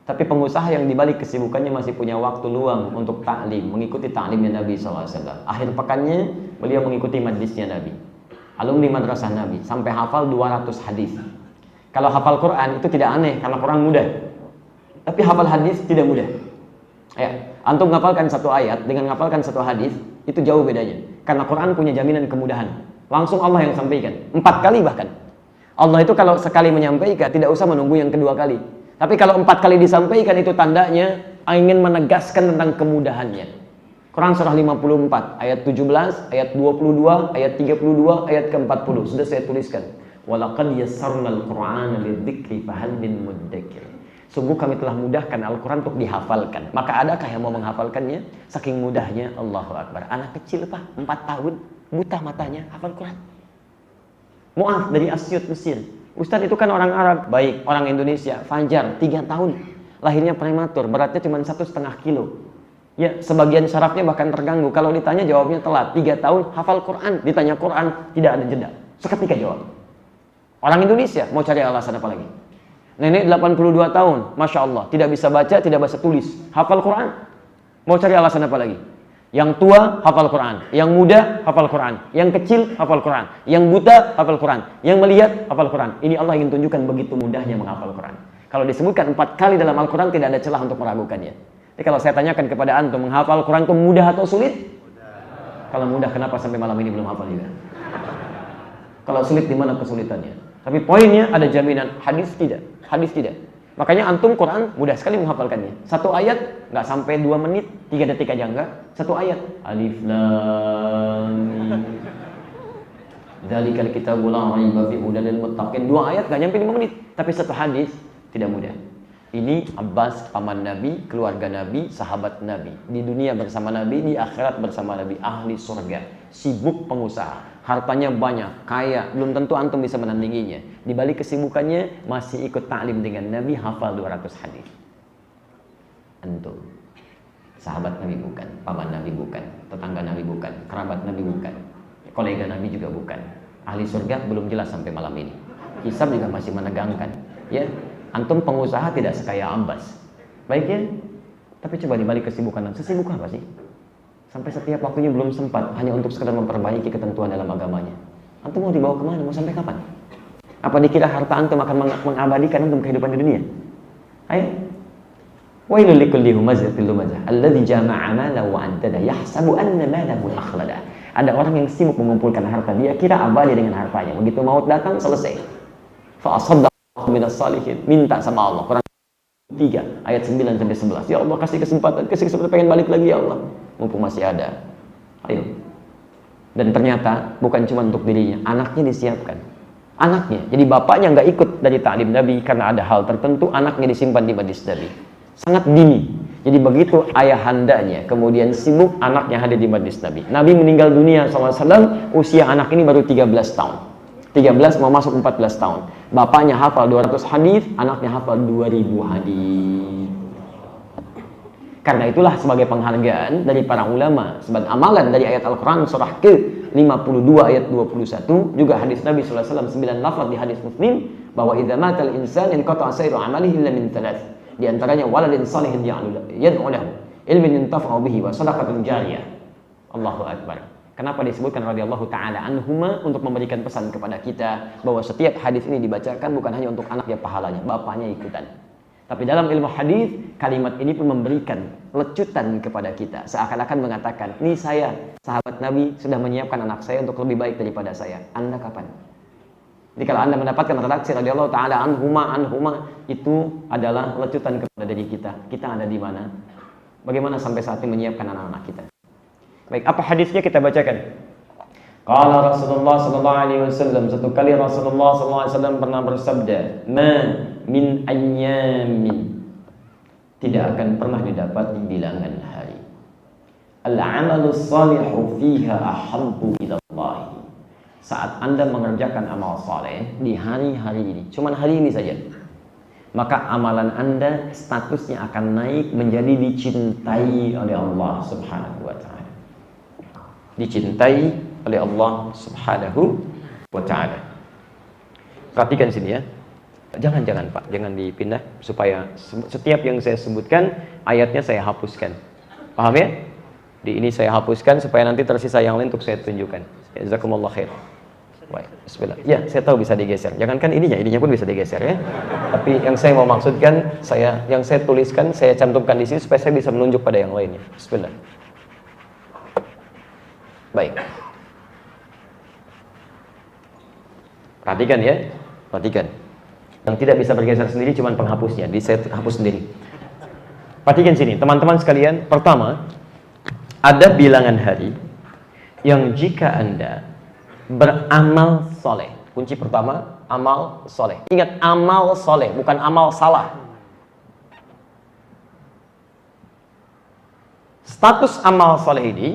Tapi pengusaha yang dibalik kesibukannya masih punya waktu luang untuk ta'lim, mengikuti ta'limnya Nabi SAW. Akhir pekannya beliau mengikuti majlisnya Nabi, alumni madrasah Nabi, sampai hafal 200 hadis. Kalau hafal Quran itu tidak aneh, karena Quran mudah. Tapi hafal hadis tidak mudah. Ya, antum ngapalkan satu ayat dengan ngapalkan satu hadis itu jauh bedanya. Karena Quran punya jaminan kemudahan. Langsung Allah yang sampaikan, 4 kali bahkan. Allah itu kalau sekali menyampaikan tidak usah menunggu yang kedua kali. Tapi kalau 4 kali disampaikan itu tandanya ingin menegaskan tentang kemudahannya. Quran surah 54 ayat 17, ayat 22, ayat 32, ayat ke-40 sudah saya tuliskan. Walaqad yassarnal Qur'ana lidzikri fahal min mudzakir. Sungguh kami telah mudahkan Al-Quran untuk dihafalkan. Maka adakah yang mau menghafalkannya? Saking mudahnya, Allahu Akbar. Anak kecil Pak, 4 tahun, buta matanya, hafal Quran. Mu'adz dari Asyut, Mesir. Ustadz itu kan orang Arab. Baik, orang Indonesia. Fajar, 3 tahun. Lahirnya prematur, beratnya cuma 1,5 kilo. Ya, sebagian syarafnya bahkan terganggu. Kalau ditanya jawabnya telat. 3 tahun, hafal Quran. Ditanya Quran, tidak ada jeda. Seketika jawab. Orang Indonesia, mau cari alasan apa lagi? Nenek 82 tahun, Masya Allah, tidak bisa baca, tidak bisa tulis, hafal Quran. Mau cari alasan apa lagi? Yang tua, hafal Quran. Yang muda, hafal Quran. Yang kecil, hafal Quran. Yang buta, hafal Quran. Yang melihat, hafal Quran. Ini Allah ingin tunjukkan begitu mudahnya menghafal Quran. Kalau disebutkan 4 kali dalam Al-Quran, tidak ada celah untuk meragukannya. Jadi kalau saya tanyakan kepada antum, menghafal Quran itu mudah atau sulit? Mudah. Kalau mudah, kenapa sampai malam ini belum hafal juga? Kalau sulit, di mana kesulitannya? Tapi poinnya ada jaminan, hadis tidak. Hadis tidak. Makanya antum Quran mudah sekali menghafalkannya. 1 ayat nggak sampai 2 menit, 3 detik aja enggak. 1 ayat. Alif lam mim. Dzalikal kitabul la raiba fihi hudal lil muttaqin. 2 ayat nggak nyampe 5 menit, tapi 1 hadis tidak mudah. Ini Abbas, paman Nabi, keluarga Nabi, sahabat Nabi. Di dunia bersama Nabi, di akhirat bersama Nabi, ahli surga. Sibuk pengusaha. Hartanya banyak, kaya, belum tentu antum bisa menandinginya. Di balik kesibukannya masih ikut ta'lim dengan Nabi, hafal 200 hadis. Antum sahabat Nabi bukan, paman Nabi bukan, tetangga Nabi bukan, kerabat Nabi bukan, kolega Nabi juga bukan. Ahli surga belum jelas sampai malam ini. Hisab juga masih menegangkan. Ya, antum pengusaha tidak sekaya Abbas. Baik ya? Tapi coba di balik kesibukan, sesibuk apa sih? Sampai setiap waktunya belum sempat hanya untuk sekedar memperbaiki ketentuan dalam agamanya. Antum mau dibawa kemana? Mau sampai kapan? Apa dikira harta antum akan mengabadikan antum kehidupan di dunia? Ayo. Wailul likulli humazatil lumazah alladzi jama'a malahu wa addada yahsabu anna malahu akhlada. Ada orang yang sibuk mengumpulkan harta, dia kira abadi dengan hartanya. Begitu maut datang, selesai. Fa asaddaqa minas salihin. Minta sama Allah. Quran 3 ayat 9 sampai 11. Ya Allah, kasih kesempatan pengen balik lagi ya Allah. Mumpung masih ada. Ayo. Dan ternyata bukan cuma untuk dirinya, anaknya disiapkan. Anaknya. Jadi bapaknya nggak ikut dari ta'lim Nabi karena ada hal tertentu, anaknya disimpan di majlis Nabi. Sangat dini. Jadi begitu ayahandanya kemudian sibuk, anaknya hadir di majlis Nabi. Nabi meninggal dunia SAW, usia anak ini baru 13 tahun. 13 mau masuk 14 tahun. Bapaknya hafal 200 hadis, anaknya hafal 2000 hadis. Karena itulah sebagai penghargaan dari para ulama, sebagai amalan dari ayat Al-Quran surah ke-52 ayat 21, juga hadis Nabi SAW 9 lafaz di hadis Muslim, bahwa idza matal insan inqata'a sayru amalihi illa min thalath. Di antaranya waladin salihin yad'u lahu, ilmin yuntafa'u bihi wa shadaqatin jariyah. Allahu akbar. Kenapa disebutkan radhiyallahu taala anhuma untuk memberikan pesan kepada kita bahwa setiap hadis ini dibacakan bukan hanya untuk anaknya pahalanya, bapaknya ikutan. Tapi dalam ilmu hadis, kalimat ini pun memberikan lecutan kepada kita. Seakan-akan mengatakan, ini saya, sahabat Nabi, sudah menyiapkan anak saya untuk lebih baik daripada saya. Anda kapan? Jadi kalau Anda mendapatkan redaksi radhiyallahu ta'ala anhuma, itu adalah lecutan kepada diri kita. Kita ada di mana? Bagaimana sampai saat ini menyiapkan anak-anak kita? Baik, apa hadisnya kita bacakan? Qala Rasulullah sallallahu alaihi wasallam, satu kali Rasulullah sallallahu alaihi wasallam pernah bersabda, "Ma min ayyamin." Tidak akan pernah didapat di bilangan hari. Al-amalus salihu fiha ahabbu ila Allah. Saat Anda mengerjakan amal saleh di hari-hari ini, cuman hari ini saja, maka amalan Anda statusnya akan naik menjadi dicintai oleh Allah Subhanahu wa taala. Dicintai oleh Allah Subhanahu wa ta'ala. Perhatikan sini ya. Jangan Pak, jangan dipindah supaya setiap yang saya sebutkan ayatnya saya hapuskan. Paham ya? Di ini saya hapuskan supaya nanti tersisa yang lain untuk saya tunjukkan. Jazakumullah khair. Baik, bismillah. Ya, saya tahu bisa digeser. Jangankan ininya pun bisa digeser ya. Tapi yang saya mau maksudkan, yang saya tuliskan, saya cantumkan di sini supaya saya bisa menunjuk pada yang lainnya. Bismillah. Baik. Perhatikan ya, perhatikan. Yang tidak bisa bergeser sendiri cuma penghapusnya, jadi saya hapus sendiri. Perhatikan sini, teman-teman sekalian. Pertama, ada bilangan hari yang jika Anda beramal soleh, kunci pertama, amal soleh. Ingat, amal soleh, bukan amal salah. Status amal soleh ini,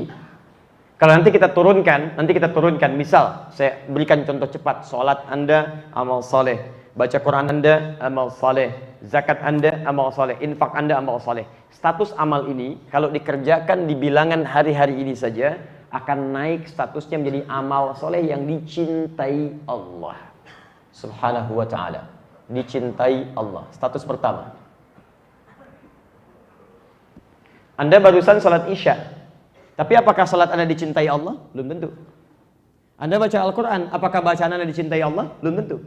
kalau nanti kita turunkan, misal, saya berikan contoh cepat, sholat Anda, amal soleh, baca Quran Anda, amal soleh, zakat Anda, amal soleh, infak Anda, amal soleh. Status amal ini, kalau dikerjakan di bilangan hari-hari ini saja, akan naik statusnya menjadi amal soleh yang dicintai Allah Subhanahu wa ta'ala. Dicintai Allah, status pertama. Anda barusan sholat isya, tapi apakah sholat Anda dicintai Allah? Belum tentu. Anda baca Al-Quran, apakah bacaan Anda dicintai Allah? Belum tentu.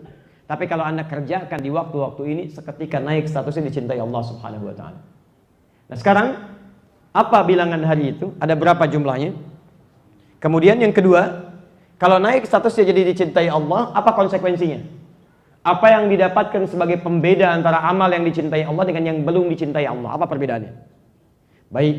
Tapi kalau Anda kerjakan di waktu-waktu ini, seketika naik statusnya dicintai Allah Subhanahu wa ta'ala. Nah sekarang, apa bilangan hari itu? Ada berapa jumlahnya? Kemudian yang kedua, kalau naik statusnya jadi dicintai Allah, apa konsekuensinya? Apa yang didapatkan sebagai pembeda antara amal yang dicintai Allah dengan yang belum dicintai Allah? Apa perbedaannya? Baik,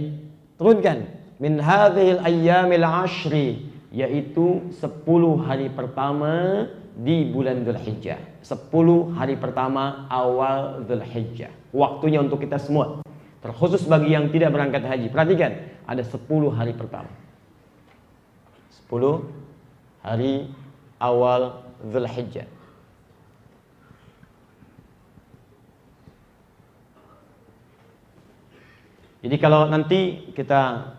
turunkan min hadhil ayyamil ashri, yaitu 10 hari pertama di bulan Dzulhijjah. 10 hari pertama awal Dzulhijjah. Waktunya untuk kita semua. Terkhusus bagi yang tidak berangkat haji. Perhatikan, ada 10 hari pertama. 10 hari awal Dzulhijjah. Jadi kalau nanti kita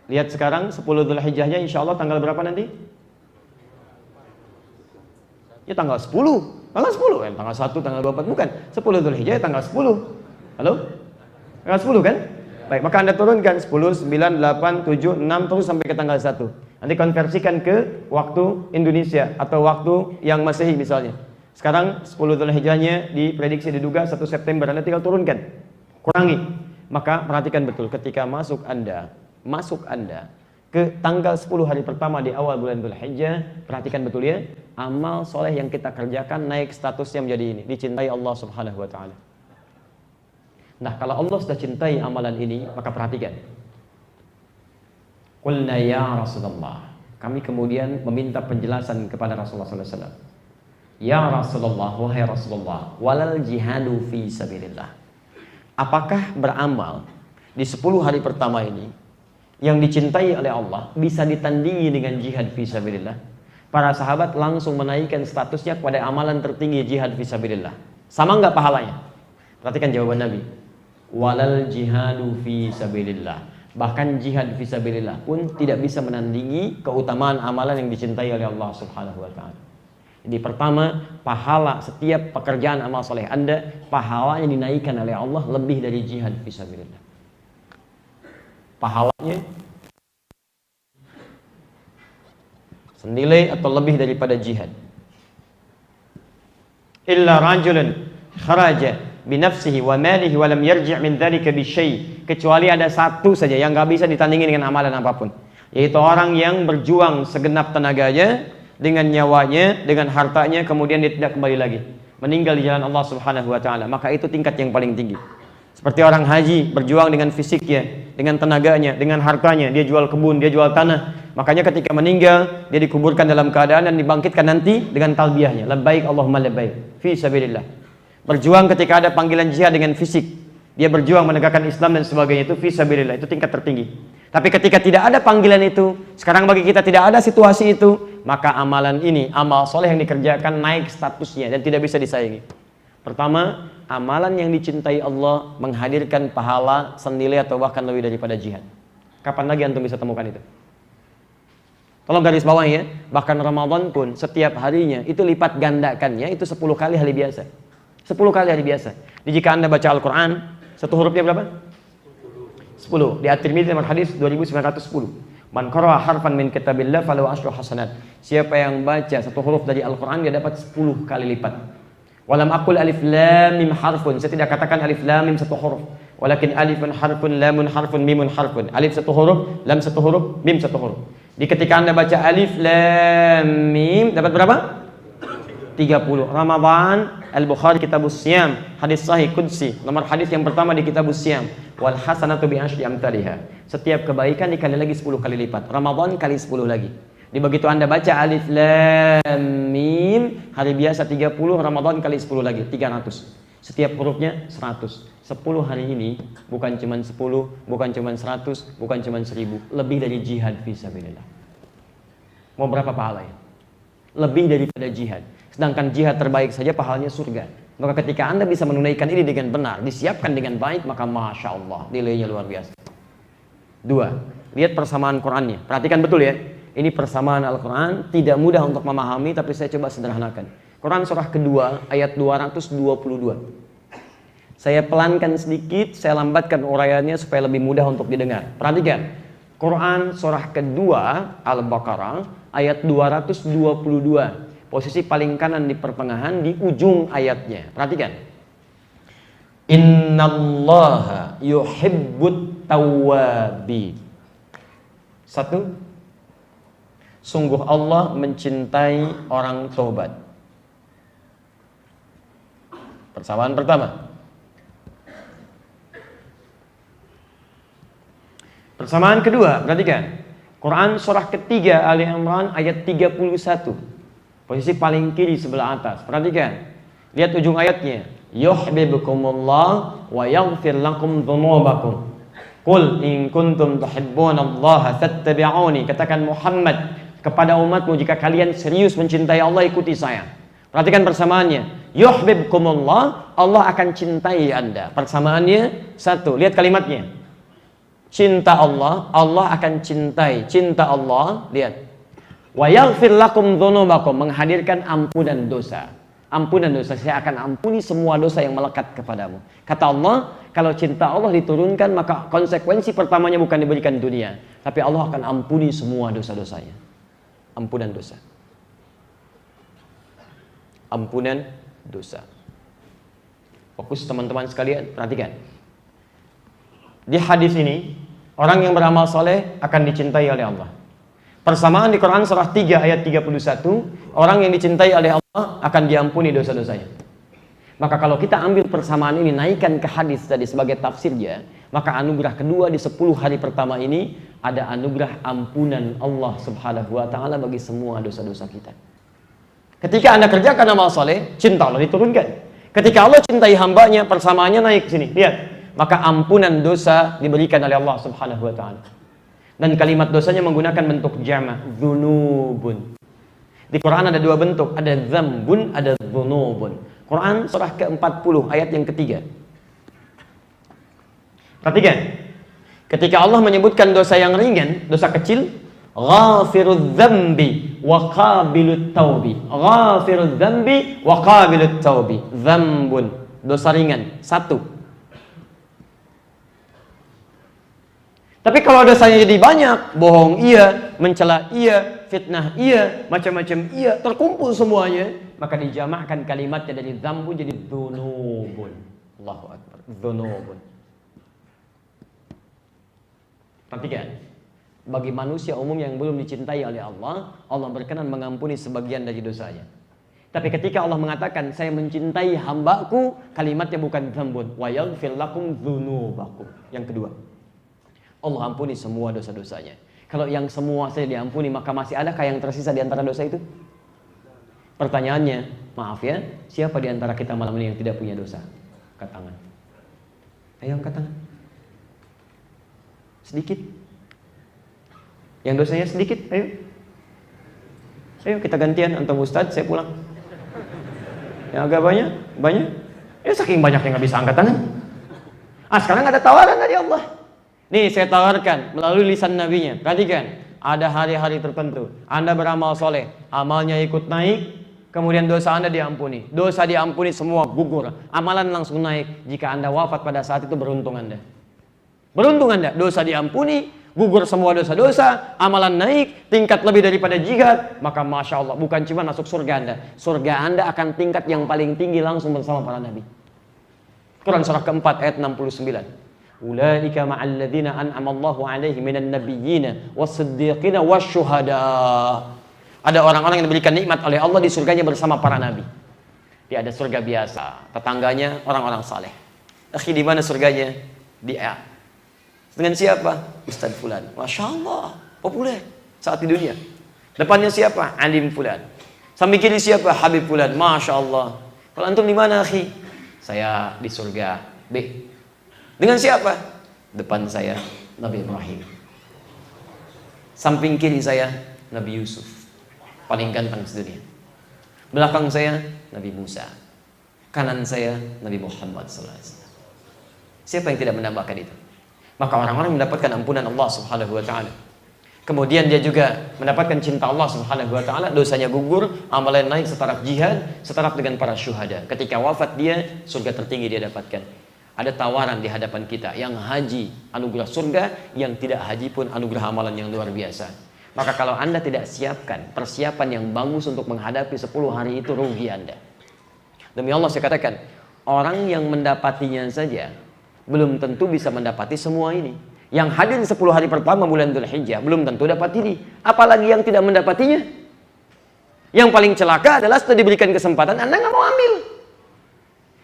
lihat sekarang 10 Dzulhijjahnya insya Allah tanggal berapa nanti? Ya tanggal 10. Tanggal 10 tanggal 1, tanggal 24 bukan. 10 Dzulhijjah tanggal 10. Halo? Tanggal 10 kan? Baik, maka Anda turunkan 10, 9, 8, 7, 6 terus sampai ke tanggal 1. Nanti konversikan ke waktu Indonesia atau waktu yang Masehi misalnya. Sekarang 10 Dzulhijjahnya diprediksi diduga 1 September. Anda tinggal turunkan. Kurangi. Maka perhatikan betul, ketika masuk Anda ke tanggal 10 hari pertama di awal bulan Dzulhijjah, perhatikan betul ya, amal soleh yang kita kerjakan naik statusnya menjadi ini, dicintai Allah Subhanahu wa ta'ala. Nah, kalau Allah sudah cintai amalan ini, maka perhatikan. Qulna ya Rasulullah, kami kemudian meminta penjelasan kepada Rasulullah SAW. Ya Rasulullah, wahai Rasulullah, walal jihadu fi sabilillah. Apakah beramal di 10 hari pertama ini yang dicintai oleh Allah bisa ditandingi dengan jihad fisabilillah? Para sahabat langsung menaikkan statusnya kepada amalan tertinggi, jihad fisabilillah. Sama enggak pahalanya? Perhatikan jawaban Nabi. Walal jihadu fisabilillah. Bahkan jihad fisabilillah pun tidak bisa menandingi keutamaan amalan yang dicintai oleh Allah Subhanahu wa ta'ala. Jadi pertama, pahala setiap pekerjaan amal soleh Anda, pahalanya dinaikkan oleh Allah lebih dari jihad fisabilillah. Pahalanya senilai atau lebih daripada jihad. Illa rajulun kharaja binafsihi wa malihi wa lam yarji' min dzalika bi syai'. Kecuali ada satu saja yang enggak bisa ditandingi dengan amalan apapun, yaitu orang yang berjuang segenap tenaganya, dengan nyawanya, dengan hartanya, kemudian dia tidak kembali lagi, meninggal di jalan Allah Subhanahu wa ta'ala. Maka itu tingkat yang paling tinggi. Seperti orang haji berjuang dengan fisiknya, dengan tenaganya, dengan hartanya, dia jual kebun, dia jual tanah. Makanya ketika meninggal, dia dikuburkan dalam keadaan dan dibangkitkan nanti dengan talbiyahnya, labbaik Allahumma labbaik fi sabilillah. Berjuang ketika ada panggilan jihad dengan fisik, dia berjuang menegakkan Islam dan sebagainya, itu fi sabilillah, itu tingkat tertinggi. Tapi ketika tidak ada panggilan itu, sekarang bagi kita tidak ada situasi itu, maka amalan ini, amal soleh yang dikerjakan naik statusnya dan tidak bisa disaingi. Pertama, amalan yang dicintai Allah menghadirkan pahala senilai atau bahkan lebih daripada jihad. Kapan lagi antum bisa temukan itu? Tolong garis bawah ya, bahkan Ramadan pun setiap harinya itu lipat gandakannya itu 10 kali hari biasa. 10 kali hari biasa. Jadi jika Anda baca Al-Quran, satu hurufnya berapa? 10. Di At-Tirmidzi nomor hadis 2910. Man qara'a harfan min kitabillah falahu asyru hasanat. Siapa yang baca satu huruf dari Al-Quran dia dapat 10 kali lipat. Walam aqul alif lam mim harfun. Saya tidak katakan alif lam mim satu huruf. Walakin alifun harfun, lamun harfun, mimun harfun. Alif satu huruf, lam satu huruf, mim satu huruf. Di ketika Anda baca alif lam mim dapat berapa? 30. Ramadan, Al-Bukhari Kitabus Siyam, hadis sahih qudsi, nomor hadis yang pertama di Kitabus Siyam. Wal hasanatu bi asyri amsalha. Setiap kebaikan dikali lagi 10 kali lipat. Ramadan kali 10 lagi. Di begitu Anda baca alif lam mim, hari biasa 30, Ramadan kali 10 lagi 300. Setiap hurufnya 100. 10 hari ini bukan cuma 10, bukan cuma 100, bukan cuma 1000, lebih dari jihad fisabilillah. Mau berapa pahalanya? Lebih daripada jihad. Sedangkan jihad terbaik saja pahalanya surga. Maka ketika Anda bisa menunaikan ini dengan benar, disiapkan dengan baik, maka Masya Allah, nilainya luar biasa. 2. Lihat persamaan Qur'annya. Perhatikan betul ya. Ini persamaan Al-Quran, tidak mudah untuk memahami, tapi saya coba sederhanakan. Quran surah kedua, ayat 222. Saya pelankan sedikit, saya lambatkan uraiannya supaya lebih mudah untuk didengar. Perhatikan. Quran surah kedua, Al-Baqarah, ayat 222. Posisi paling kanan di pertengahan, di ujung ayatnya. Perhatikan. Innallaha yuhibbut tawwabi. 1. Sungguh Allah mencintai orang taubat. Persamaan pertama. Persamaan kedua, perhatikan. Quran surah ketiga Ali Imran ayat 31. Posisi paling kiri sebelah atas. Perhatikan. Lihat ujung ayatnya. Yuhibbukumullah wa yaghfir lakum dzunubakum. Qul in kuntum tuhibbunallaha fattabi'uni. Katakan Muhammad kepada umatmu, jika kalian serius mencintai Allah, ikuti saya. Perhatikan persamaannya. Yuhibbukumullah, Allah akan cintai Anda. Persamaannya 1. Lihat kalimatnya. Cinta Allah, Allah akan cintai. Cinta Allah, lihat. Wa yaghfir lakum dzunubakum, menghadirkan ampunan dosa. Ampunan dosa, saya akan ampuni semua dosa yang melekat kepadamu. Kata Allah, kalau cinta Allah diturunkan, maka konsekuensi pertamanya bukan diberikan dunia, tapi Allah akan ampuni semua dosa-dosanya. Ampunan dosa. Ampunan dosa. Fokus teman-teman sekalian, perhatikan. Di hadis ini, orang yang beramal soleh akan dicintai oleh Allah. Persamaan di Quran surah 3 ayat 31, orang yang dicintai oleh Allah akan diampuni dosa-dosanya. Maka kalau kita ambil persamaan ini, naikkan ke hadis tadi sebagai tafsirnya, maka anugerah kedua di 10 hari pertama ini ada anugerah ampunan Allah subhanahu wa ta'ala bagi semua dosa-dosa kita. Ketika Anda kerjakan amal soleh, cinta Allah diturunkan. Ketika Allah cintai hambanya, persamaannya naik sini. Lihat, maka ampunan dosa diberikan oleh Allah subhanahu wa ta'ala. Dan kalimat dosanya menggunakan bentuk jama', dzunubun. Di Quran ada 2 bentuk, ada dzambun, ada dzunubun. Quran surah ke-40 ayat yang ketiga. Perhatikan. Ketika Allah menyebutkan dosa yang ringan, dosa kecil, ghafirudz dzambi wa qabilut taubi. Ghafirudz dzambi wa qabilut taubi. Dzambun, dosa ringan, 1. Tapi kalau dosanya jadi banyak, bohong iya, mencela iya, fitnah iya, macam-macam iya, terkumpul semuanya, maka dijamakkan kalimatnya dari dzambun jadi dzunubun. Allahu akbar, dzunubun. Perhatikan, bagi manusia umum yang belum dicintai oleh Allah, Allah berkenan mengampuni sebagian dari dosanya. Tapi ketika Allah mengatakan, saya mencintai hambaku, kalimatnya bukan dzambun, wa yaghfir lakum dzunubakum. Yang kedua, Allah ampuni semua dosa-dosanya. Kalau yang semua saja diampuni, maka masih adakah yang tersisa di antara dosa itu? Pertanyaannya, maaf ya, siapa di antara kita malam ini yang tidak punya dosa? Angkat tangan. Ayo angkat tangan. Sedikit. Yang dosanya sedikit, ayo. Ayo kita gantian, antum Ustadz, saya pulang. Yang agak banyak, banyak. Ya saking banyaknya nggak bisa angkat tangan. Sekarang ada tawaran dari Allah. Nih saya tawarkan melalui lisan nabinya. Perhatikan, ada hari-hari tertentu Anda beramal soleh, amalnya ikut naik, kemudian dosa Anda diampuni. Dosa diampuni semua gugur, amalan langsung naik. Jika Anda wafat pada saat itu, beruntung Anda. Beruntung Anda, dosa diampuni, gugur semua dosa-dosa, amalan naik, tingkat lebih daripada jihad. Maka Masya Allah, bukan cuma masuk surga Anda, surga Anda akan tingkat yang paling tinggi langsung bersama para nabi. Quran surah keempat ayat 69. Ulaika ma'al ladzina an'ama Allahu 'alaihim minan nabiyyina was-siddiqina wasyuhada. Ada orang-orang yang diberikan nikmat oleh Allah di surganya bersama para nabi. Dia ada surga biasa, tetangganya orang-orang saleh. Akhi, di mana surganya? Di A. Dengan siapa? Ustaz Fulan. Masya Allah, populer saat di dunia. Depannya siapa? Alim Fulan. Samping kiri siapa? Habib Fulan. Masya Allah. Kalau antum di mana, akhi? Saya di surga B. Dengan siapa? Depan saya Nabi Ibrahim. Samping kiri saya Nabi Yusuf, paling ganteng sedunia. Belakang saya Nabi Musa. Kanan saya Nabi Muhammad SAW. Siapa yang tidak mendambakan itu? Maka orang-orang mendapatkan ampunan Allah Subhanahu wa taala. Kemudian dia juga mendapatkan cinta Allah Subhanahu wa taala, dosanya gugur, amalan naik setaraf jihad, setaraf dengan para syuhada. Ketika wafat dia, surga tertinggi dia dapatkan. Ada tawaran di hadapan kita, yang haji anugerah surga, yang tidak haji pun anugerah amalan yang luar biasa. Maka kalau Anda tidak siapkan persiapan yang bagus untuk menghadapi 10 hari itu, rugi Anda. Demi Allah saya katakan, orang yang mendapatinya saja belum tentu bisa mendapati semua ini. Yang hadir 10 hari pertama bulan Dzulhijjah belum tentu dapat ini. Apalagi yang tidak mendapatinya. Yang paling celaka adalah setelah diberikan kesempatan Anda nggak mau ambil.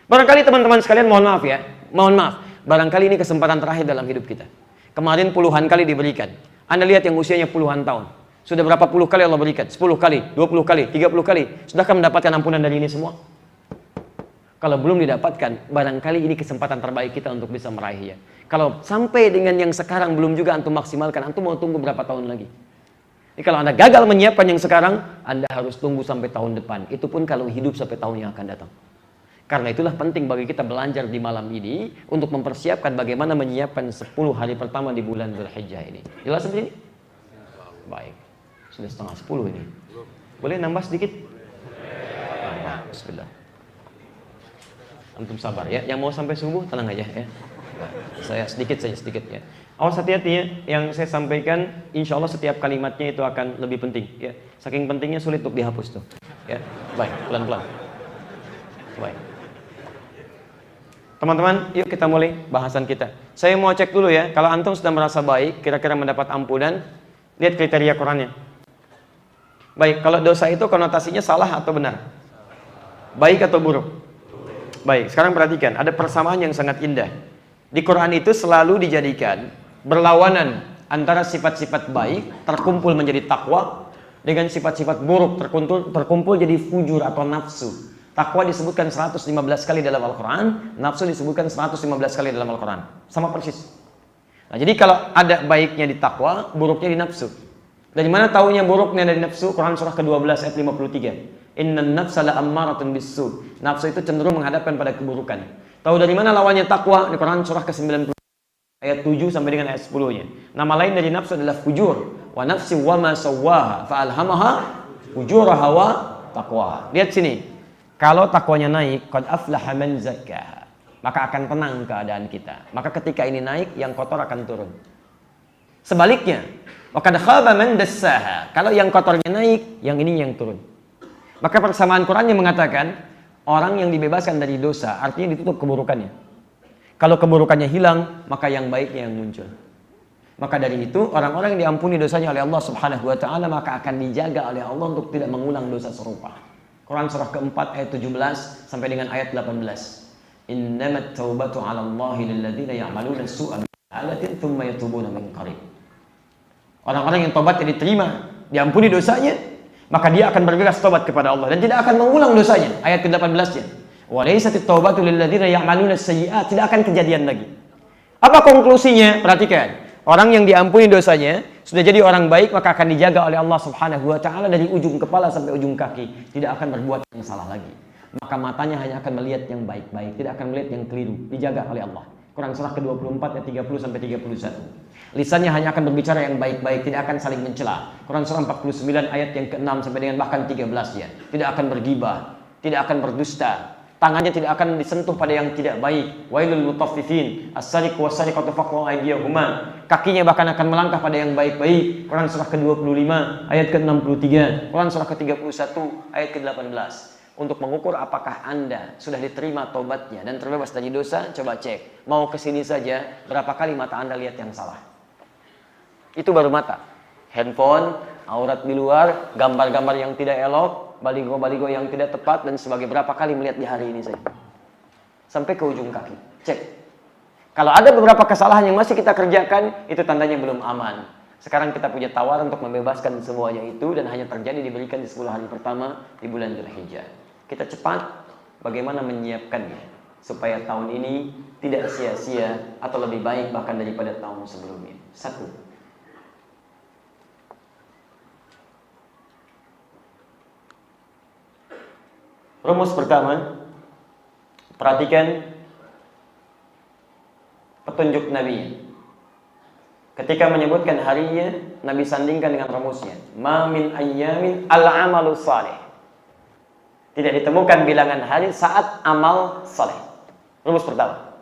Barangkali teman-teman sekalian, mohon maaf ya, mohon maaf. Barangkali ini kesempatan terakhir dalam hidup kita. Kemarin puluhan kali diberikan. Anda lihat yang usianya puluhan tahun. Sudah berapa puluh kali Allah berikan? 10 kali, 20 kali, 30 kali. Sudahkah mendapatkan ampunan dari ini semua? Kalau belum didapatkan, barangkali ini kesempatan terbaik kita untuk bisa meraihnya. Kalau sampai dengan yang sekarang belum juga antum maksimalkan, antum mau tunggu berapa tahun lagi? Jadi kalau Anda gagal menyiapkan yang sekarang, Anda harus tunggu sampai tahun depan. Itu pun kalau hidup sampai tahun yang akan datang. Karena itulah penting bagi kita belajar di malam ini untuk mempersiapkan bagaimana menyiapkan 10 hari pertama di bulan Dzulhijjah ini. Jelas seperti ini? Baik. Sudah setengah 10 ini. Boleh nambah sedikit? Bismillah. Antum sabar ya. Yang mau sampai subuh tenang aja ya. Saya sedikit saja sedikit ya. Awas hati-hati ya. Yang saya sampaikan, insya Allah setiap kalimatnya itu akan lebih penting ya. Saking pentingnya sulit untuk dihapus tuh. Ya. Baik, pelan-pelan. Baik. Teman-teman, yuk kita mulai bahasan kita. Saya mau cek dulu ya. Kalau antum sudah merasa baik, kira-kira mendapat ampunan, lihat kriteria Qurannya. Baik, kalau dosa itu konotasinya salah atau benar? Baik atau buruk? Baik, sekarang perhatikan, ada persamaan yang sangat indah. Di Quran itu selalu dijadikan berlawanan antara sifat-sifat baik terkumpul menjadi takwa dengan sifat-sifat buruk terkumpul jadi fujur atau nafsu. Takwa disebutkan 115 kali dalam Al-Quran, nafsu disebutkan 115 kali dalam Al-Quran. Sama persis. Nah, jadi kalau ada baiknya di takwa, buruknya di nafsu. Dari mana tahunya buruknya dari nafsu? Quran surah ke-12 ayat 53. Innan nafsa la'ammaratun bis-su. Nafsu itu cenderung menghadapkan pada keburukan. Tahu dari mana lawannya takwa? Di Quran surah ke-90 ayat 7 sampai dengan ayat 10-nya. Nama lain dari nafsu adalah fujur. Wa nafsi wa ma sawwaha fa alhamaha fujuraha wa taqwaha. Lihat sini. Kalau takwanya naik, qad aflaha man zakkaha, maka akan tenang keadaan kita. Maka ketika ini naik, yang kotor akan turun. Sebaliknya, wa qad khaba man dassaha. Kalau yang kotornya naik, yang ini yang turun. Maka persamaan Quran yang mengatakan orang yang dibebaskan dari dosa artinya ditutup keburukannya. Kalau keburukannya hilang, maka yang baiknya yang muncul. Maka dari itu orang-orang yang diampuni dosanya oleh Allah Subhanahu wa taala maka akan dijaga oleh Allah untuk tidak mengulang dosa serupa. Quran surah keempat ayat 17 sampai dengan ayat 18. Innamat taubatu 'ala Allahi lil ladzina ya'maluna as-su'a bi'alatin tsumma yatubuna min qarib. Orang-orang yang tobatnya diterima, diampuni dosanya, maka dia akan bergegas tobat kepada Allah dan tidak akan mengulang dosanya. Ayat ke-18-nya. Wa laysatit taubatu lil ladzina ya'maluna as-sayyi'at, tidak akan kejadian lagi. Apa konklusinya? Perhatikan. Orang yang diampuni dosanya sudah jadi orang baik maka akan dijaga oleh Allah Subhanahu wa taala dari ujung kepala sampai ujung kaki, tidak akan berbuat yang salah lagi. Maka matanya hanya akan melihat yang baik-baik, tidak akan melihat yang keliru, dijaga oleh Allah. Quran surah ke-24 ayat 30 sampai 31. Lisannya hanya akan berbicara yang baik-baik, tidak akan saling mencela. Quran surah 49 ayat yang ke-6 sampai dengan bahkan 13 ya. Tidak akan bergibah, tidak akan berdusta. Tangannya tidak akan disentuh pada yang tidak baik. Wailul mutaffifin, as-sariqu was-sariqatu faqtu aydiyahuma. Kakinya bahkan akan melangkah pada yang baik-baik. Quran surah ke-25 ayat ke-63. Quran surah ke-31 ayat ke-18. Untuk mengukur apakah Anda sudah diterima tobatnya dan terbebas dari dosa, coba cek. Mau kesini saja, berapa kali mata Anda lihat yang salah? Itu baru mata. Handphone, aurat di luar, gambar-gambar yang tidak elok, baligo-baligo yang tidak tepat, dan sebagai berapa kali melihat di hari ini saya. Sampai ke ujung kaki. Cek. Kalau ada beberapa kesalahan yang masih kita kerjakan, itu tandanya belum aman. Sekarang kita punya tawaran untuk membebaskan semuanya itu, dan hanya terjadi diberikan di 10 hari pertama di bulan Dzulhijjah. Kita cepat bagaimana menyiapkannya supaya tahun ini tidak sia-sia atau lebih baik bahkan daripada tahun sebelumnya. 1. Rumus pertama, perhatikan petunjuk Nabi. Ketika menyebutkan harinya, Nabi sandingkan dengan rumusnya. Ma min ayyamin al-amalu salih. Tidak ditemukan bilangan hari saat amal saleh. Rumus pertama.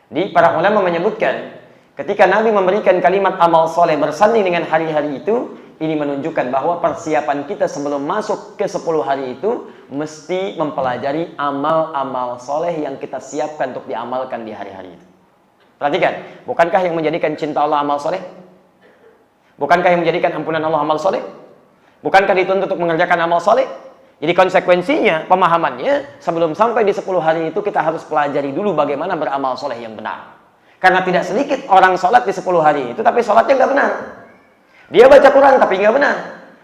Di para ulama menyebutkan, ketika Nabi memberikan kalimat amal saleh bersanding dengan hari-hari itu, ini menunjukkan bahwa persiapan kita sebelum masuk ke 10 hari itu mesti mempelajari amal-amal soleh yang kita siapkan untuk diamalkan di hari-hari itu. Perhatikan, bukankah yang menjadikan cinta Allah amal soleh? Bukankah yang menjadikan ampunan Allah amal soleh? Bukankah dituntut untuk mengerjakan amal soleh? Jadi konsekuensinya, pemahamannya, sebelum sampai di 10 hari itu kita harus pelajari dulu bagaimana beramal soleh yang benar. Karena tidak sedikit orang sholat di 10 hari itu, tapi sholatnya nggak benar. Dia baca Quran tapi nggak benar.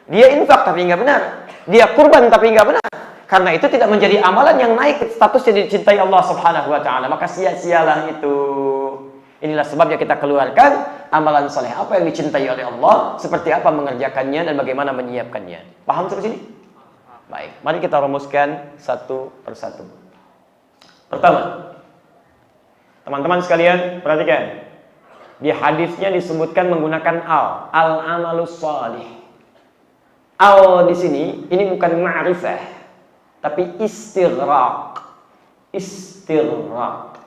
Dia infak tapi nggak benar. Dia kurban tapi nggak benar. Karena itu tidak menjadi amalan yang naik statusnya dicintai Allah Subhanahu wa taala. Maka sia-sialah itu. Inilah sebabnya kita keluarkan amalan soleh apa yang dicintai oleh Allah, seperti apa mengerjakannya dan bagaimana menyiapkannya. Paham sampai sini? Baik, mari kita rumuskan satu persatu. Pertama, teman-teman sekalian, perhatikan. Di hadisnya disebutkan menggunakan al-amalus salih. Al di sini ini bukan ma'rifah, tapi istighraq. Istighraq.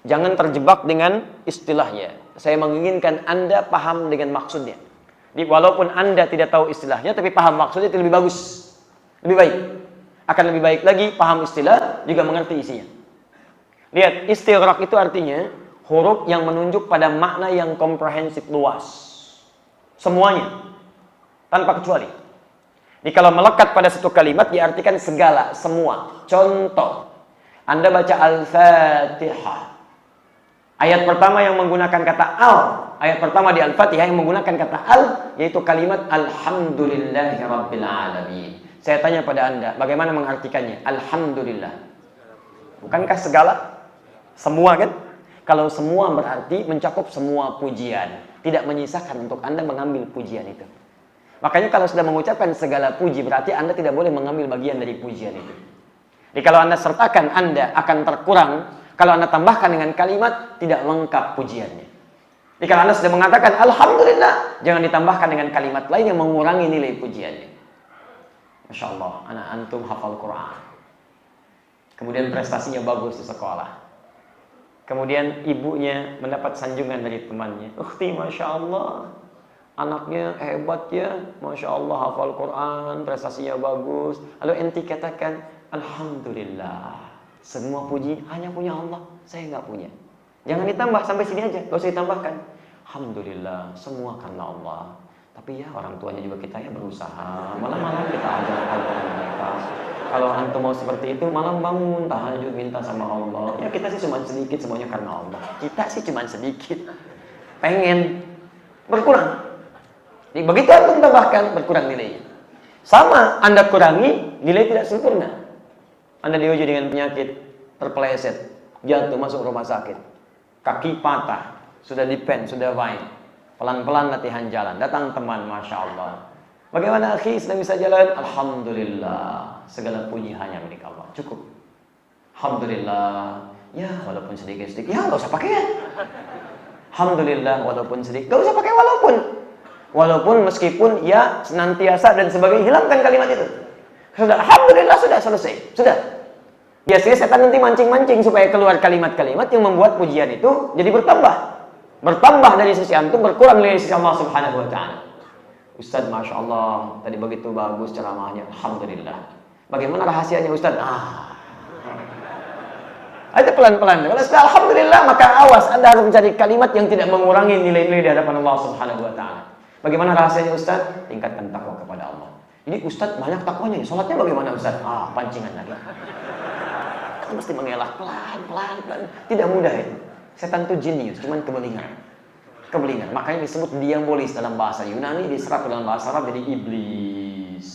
Jangan terjebak dengan istilahnya. Saya menginginkan Anda paham dengan maksudnya. Jadi walaupun Anda tidak tahu istilahnya, tapi paham maksudnya itu lebih bagus, lebih baik. Akan lebih baik lagi paham istilah juga mengerti isinya. Lihat, istighraq itu artinya huruf yang menunjuk pada makna yang komprehensif luas. Semuanya. Tanpa kecuali. Jadi kalau melekat pada satu kalimat diartikan segala, semua. Contoh. Anda baca Al-Fatihah. Ayat pertama yang menggunakan kata al. Ayat pertama di Al-Fatihah yang menggunakan kata al, yaitu kalimat Alhamdulillahi Rabbil Alamin. Saya tanya pada Anda, bagaimana mengartikannya? Alhamdulillah. Bukankah segala? Semua kan? Kalau semua berarti mencakup semua pujian. Tidak menyisakan untuk Anda mengambil pujian itu. Makanya kalau sudah mengucapkan segala puji, berarti Anda tidak boleh mengambil bagian dari pujian itu. Jadi kalau Anda sertakan, Anda akan terkurang. Kalau Anda tambahkan dengan kalimat, tidak lengkap pujiannya. Jadi kalau Anda sudah mengatakan Alhamdulillah, jangan ditambahkan dengan kalimat lain yang mengurangi nilai pujiannya. Masya Allah, anak antum hafal Quran. Kemudian prestasinya bagus di sekolah. Kemudian ibunya mendapat sanjungan dari temannya. Ukhti, Masya Allah, anaknya hebat ya. Masya Allah, hafal Quran, prestasinya bagus. Lalu enti katakan, Alhamdulillah. Semua puji hanya punya Allah, saya nggak punya. Jangan ditambah, sampai sini aja, gak usah ditambahkan. Alhamdulillah, semua karena Allah. Tapi ya orang tuanya juga kita ya berusaha. Malam-malam kita ajarkan mereka. Kalau antum mau seperti itu, malam bangun, tahajud, minta sama Allah. Ya kita sih cuma sedikit, semuanya karena Allah. Kita sih cuma sedikit. Pengen berkurang. Jadi begitu antum tambahkan, berkurang nilainya. Sama, Anda kurangi, nilai tidak sempurna. Anda diuji dengan penyakit, terpeleset, jatuh masuk rumah sakit, kaki patah, sudah dipen, sudah fine, pelan-pelan latihan jalan, datang teman, Masya Allah. Bagaimana akhi, sudah bisa jalan? Alhamdulillah, segala puji hanya milik Allah, cukup. Alhamdulillah, ya walaupun sedikit-sedikit, ya gak usah pakai ya. Alhamdulillah, walaupun sedikit, gak usah pakai walaupun. Walaupun meskipun ya senantiasa dan sebagainya, hilangkan kalimat itu. Sudah, Alhamdulillah, sudah selesai. Sudah. Biasanya setan nanti mancing-mancing supaya keluar kalimat-kalimat yang membuat pujian itu jadi bertambah. Bertambah dari sisi antum, berkurang dari sisi Allah Subhanahu wa ta'ala. Ustaz, Masya Allah, tadi begitu bagus ceramahnya. Alhamdulillah. Bagaimana rahasianya Ustaz? Itu pelan-pelan. Kalau sudah Alhamdulillah, maka awas, Anda harus mencari kalimat yang tidak mengurangi nilai-nilai di hadapan Allah Subhanahu wa ta'ala. Bagaimana rahasianya Ustaz? Tingkatkan takwa kepada Allah. Jadi Ustaz banyak takwanya, sholatnya bagaimana Ustaz? Pancingan lagi. Kan mesti mengelak pelan. Tidak mudah itu. Setan itu jenius, cuman kebelingan. Makanya disebut diabolis dalam bahasa Yunani, diserap dalam bahasa Arab jadi iblis.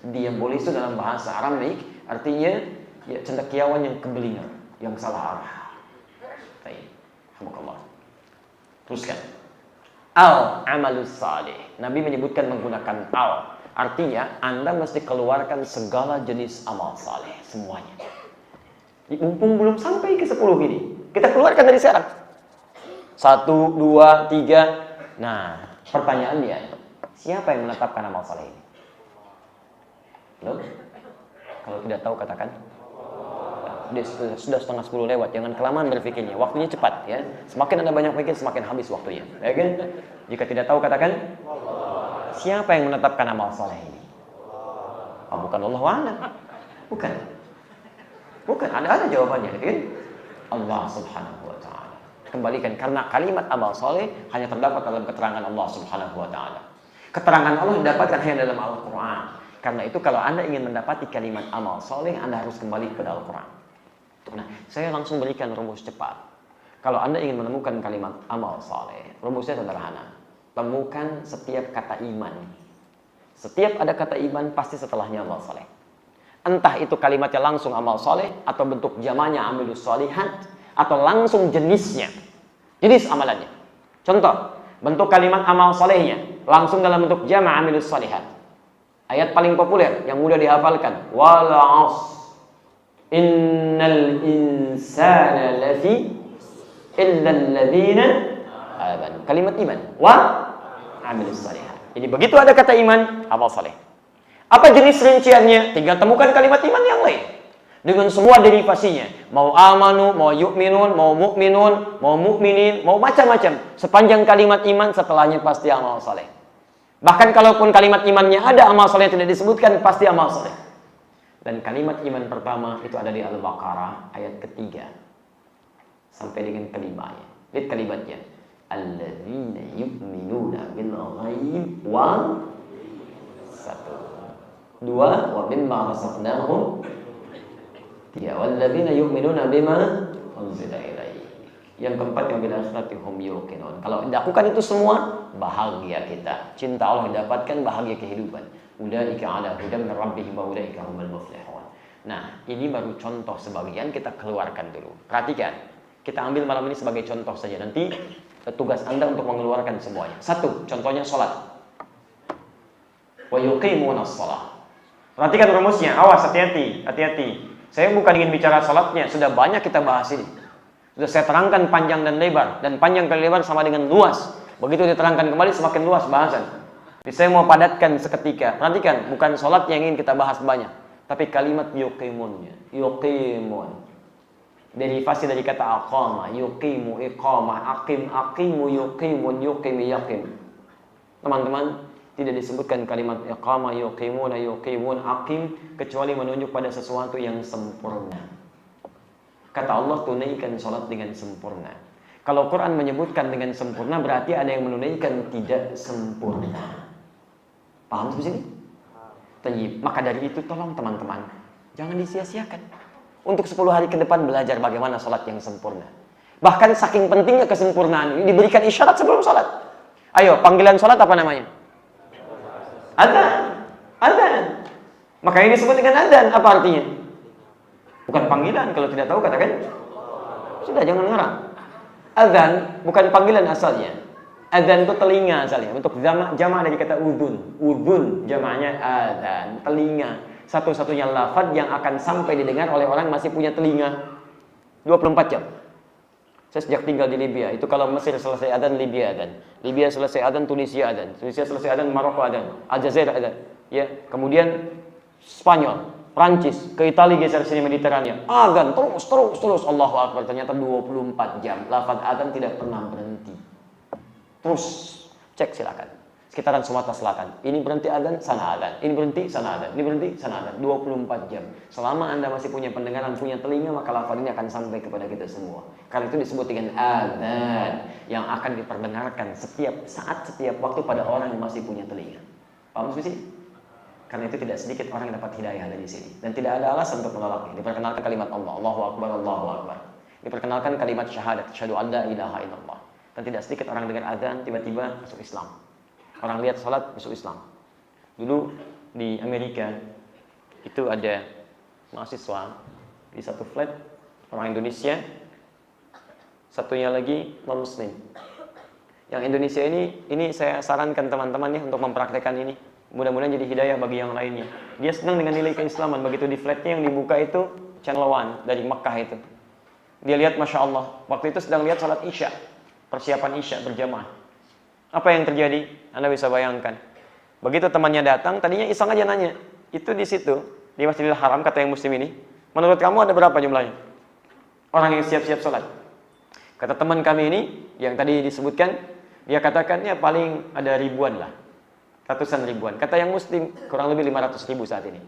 Diabolis itu dalam bahasa Aramik artinya ya cendekiawan yang kebelingan, yang salah arah. Baik. Alhamdulillah. Teruskan. Al-amalus salih. Nabi menyebutkan menggunakan al. Artinya Anda mesti keluarkan segala jenis amal saleh semuanya. Mumpung belum sampai ke 10 ini, kita keluarkan dari sekarang. 1, 2, 3. Nah, pertanyaannya, siapa yang menetapkan amal saleh ini? Loh? Kalau tidak tahu katakan. Sudah setengah 10 lewat, jangan kelamaan berpikirnya. Waktunya cepat ya. Semakin Anda banyak pikir, semakin habis waktunya. Ya kan? Jika tidak tahu katakan. Siapa yang menetapkan amal saleh ini? Bukan Allah wa'ala. Bukan. Ada jawabannya. Kan? Allah subhanahu wa ta'ala. Kembalikan. Karena kalimat amal saleh hanya terdapat dalam keterangan Allah subhanahu wa ta'ala. Keterangan Allah didapatkan hanya dalam Al-Quran. Karena itu kalau Anda ingin mendapati kalimat amal saleh, Anda harus kembali kepada Al-Quran. Nah, saya langsung berikan rumus cepat. Kalau Anda ingin menemukan kalimat amal saleh, rumusnya sederhana. Temukan setiap kata iman. Setiap ada kata iman pasti setelahnya amal saleh. Entah itu kalimatnya langsung amal saleh atau bentuk jamaknya amilus shalihat atau langsung jenisnya. Jenis amalannya. Contoh, bentuk kalimat amal salehnya langsung dalam bentuk jamak amilus shalihat. Ayat paling populer yang mudah dihafalkan. Wal 'ashr innal insana lafi illa alladzina amanu. Kalimat iman. Amilus shalihat. Jadi begitu ada kata iman, amal saleh. Apa jenis rinciannya? Tinggal temukan kalimat iman yang lain dengan semua derivasinya. Mau amanu, mau yu'minun, mau mu'minun, mau mu'minin, mau macam-macam. Sepanjang kalimat iman setelahnya pasti amal saleh. Bahkan kalaupun kalimat imannya ada amal saleh tidak disebutkan, pasti amal saleh. Dan kalimat iman pertama itu ada di Al-Baqarah ayat ketiga sampai dengan kelimanya. Lihat kalimatnya. Alladzina yu'minuna bil ghaib wa 1 2 wa mimma razaqnahum 3 walladzina yu'minuna bima unzila ilaihi. Yang keempat yang bil akhirati hum yuqinun. Kalau lakukan itu semua, bahagia kita. Cinta Allah didapatkan, bahagia kehidupan. Ulaika ala hudan min rabbihim wa ulaika humul muflihun. Nah, ini baru contoh sebagian, kita keluarkan dulu. Perhatikan. Kita ambil malam ini sebagai contoh saja. Nanti tugas Anda untuk mengeluarkan semuanya. 1, contohnya sholat. Wa yuqimunas shalah. Perhatikan rumusnya. Awas, hati-hati. Saya bukan ingin bicara sholatnya. Sudah banyak kita bahas ini. Sudah saya terangkan panjang dan lebar. Dan panjang dan lebar sama dengan luas. Begitu diterangkan kembali semakin luas bahasan. Jadi saya mau padatkan seketika. Perhatikan, bukan sholat yang ingin kita bahas banyak. Tapi kalimat yuqimunnya. Yuqimun. Derivasi dari kata aqama, yuqimu, iqamah, aqim, aqimu, yuqimun, yuqim, yaqim. Teman-teman, tidak disebutkan kalimat iqamah, yuqimuna, yuqimun, aqim kecuali menunjuk pada sesuatu yang sempurna. Kata Allah, tunaikan sholat dengan sempurna. Kalau Quran menyebutkan dengan sempurna, berarti ada yang menunaikan tidak sempurna. Paham sampai sini? Maka dari itu tolong teman-teman, jangan disia-siakan. Untuk 10 hari ke depan belajar bagaimana sholat yang sempurna. Bahkan saking pentingnya kesempurnaan ini diberikan isyarat sebelum sholat. Ayo, panggilan sholat apa namanya? Adzan. Maka ini disebut dengan adzan. Apa artinya? Bukan panggilan. Kalau tidak tahu katakan. Sudah, jangan ngarang. Adzan bukan panggilan asalnya. Adzan itu telinga asalnya. Untuk jama' dari kata udhun. Udhun jamaknya adzan, telinga. Satu-satunya lafaz yang akan sampai didengar oleh orang masih punya telinga 24 jam. Saya sejak tinggal di Libya, itu kalau Mesir selesai adzan, Libya adzan. Libya selesai adzan, Tunisia adzan. Tunisia selesai adzan, Maroko adzan. Aljazair adzan. Ya, kemudian Spanyol, Prancis, ke Italia geser sini Mediterania. Adzan terus Allahu Akbar. Ternyata 24 jam lafaz adzan tidak pernah berhenti. Terus cek silakan. sekitaran Sumatera Selatan. Ini berhenti adzan, sana adzan. Ini berhenti, sana adzan. Ini berhenti, sana adzan. 24 jam. Selama Anda masih punya pendengaran, punya telinga, maka lafaz ini akan sampai kepada kita semua. Karena itu disebut dengan adzan yang akan diperdengarkan setiap saat, setiap waktu pada orang yang masih punya telinga. Paham sih? Karena itu tidak sedikit orang yang dapat hidayah dari sini. Dan tidak ada alasan untuk menolaknya. Diperkenalkan kalimat Allah, Allahu Akbar, Allahu Akbar. Diperkenalkan kalimat syahadat, asyhadu an la ilaha illallah. Dan tidak sedikit orang dengar adzan tiba-tiba masuk Islam. Orang lihat salat masuk Islam. Dulu di Amerika itu ada mahasiswa di satu flat orang Indonesia, satunya lagi non Muslim. Yang Indonesia ini saya sarankan teman-teman ya untuk mempraktekkan ini. Mudah-mudahan jadi hidayah bagi yang lainnya. Dia senang dengan nilai keislaman. Begitu di flatnya yang dibuka itu channel 1 dari Mekah itu. Dia lihat Masya Allah, waktu itu sedang lihat salat Isya, persiapan Isya berjamaah. Apa yang terjadi? Anda bisa bayangkan. Begitu temannya datang, tadinya iseng aja nanya. Itu di situ, di Masjidil Haram, kata yang muslim ini, menurut kamu ada berapa jumlahnya? Orang yang siap-siap sholat. Kata teman kami ini, yang tadi disebutkan, dia katakan ya paling ada ribuan lah. Ratusan ribuan. Kata yang muslim, kurang lebih 500 ribu saat ini.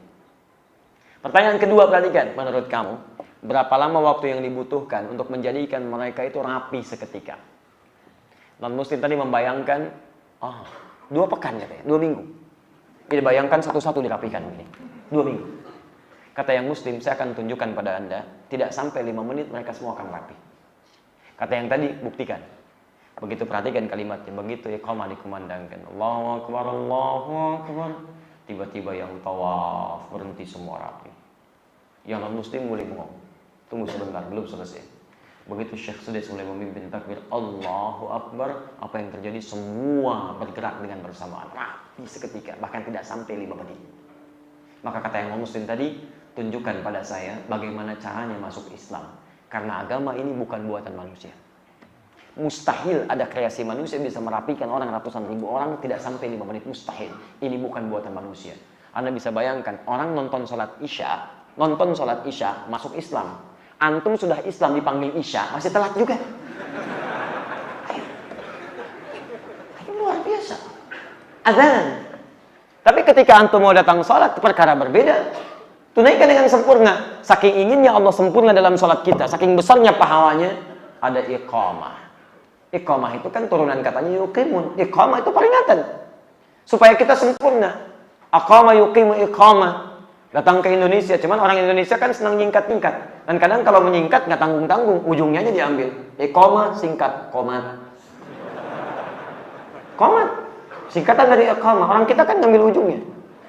Pertanyaan kedua, perhatikan. Menurut kamu, berapa lama waktu yang dibutuhkan untuk menjadikan mereka itu rapi seketika? Non-muslim tadi membayangkan, 2 pekan katanya, 2 minggu. Dia bayangkan satu-satu dirapikan begini. 2 minggu. Kata yang muslim, saya akan tunjukkan pada Anda, tidak sampai 5 menit mereka semua akan rapi. Kata yang tadi, buktikan. Begitu perhatikan kalimatnya, begitu iqamah dikumandangkan. Allahu Akbar, Allahu Akbar. Tiba-tiba yang tawaf, berhenti semua rapi. Yang non-muslim mulai bengong. Tunggu sebentar, belum selesai. Begitu Syekh Sudais mulai memimpin takbir Allahu Akbar, apa yang terjadi? Semua bergerak dengan bersamaan, rapi seketika, bahkan tidak sampai 5 menit. Maka kata yang muslim tadi, tunjukkan pada saya bagaimana caranya masuk Islam. Karena agama ini bukan buatan manusia. Mustahil ada kreasi manusia bisa merapikan orang ratusan ribu orang tidak sampai 5 menit, mustahil. Ini bukan buatan manusia. Anda bisa bayangkan orang nonton sholat Isya masuk Islam. Antum sudah Islam dipanggil Isya, masih telat juga. Ayo luar biasa. Azan. Tapi ketika antum mau datang sholat, perkara berbeda. Tunaikan dengan sempurna. Saking inginnya Allah sempurna dalam sholat kita, saking besarnya pahalanya, ada iqamah. Iqamah itu kan turunan katanya yuqimun. Iqamah itu peringatan. Supaya kita sempurna. Aqama yuqimu iqamah. Datang ke Indonesia, cuman orang Indonesia kan senang nyingkat-nyingkat. Dan kadang kalau menyingkat nggak tanggung-tanggung, ujungnya aja diambil. Iqamah singkat, qomat. Qomat. Singkatan dari iqamah. Orang kita kan ngambil ujungnya.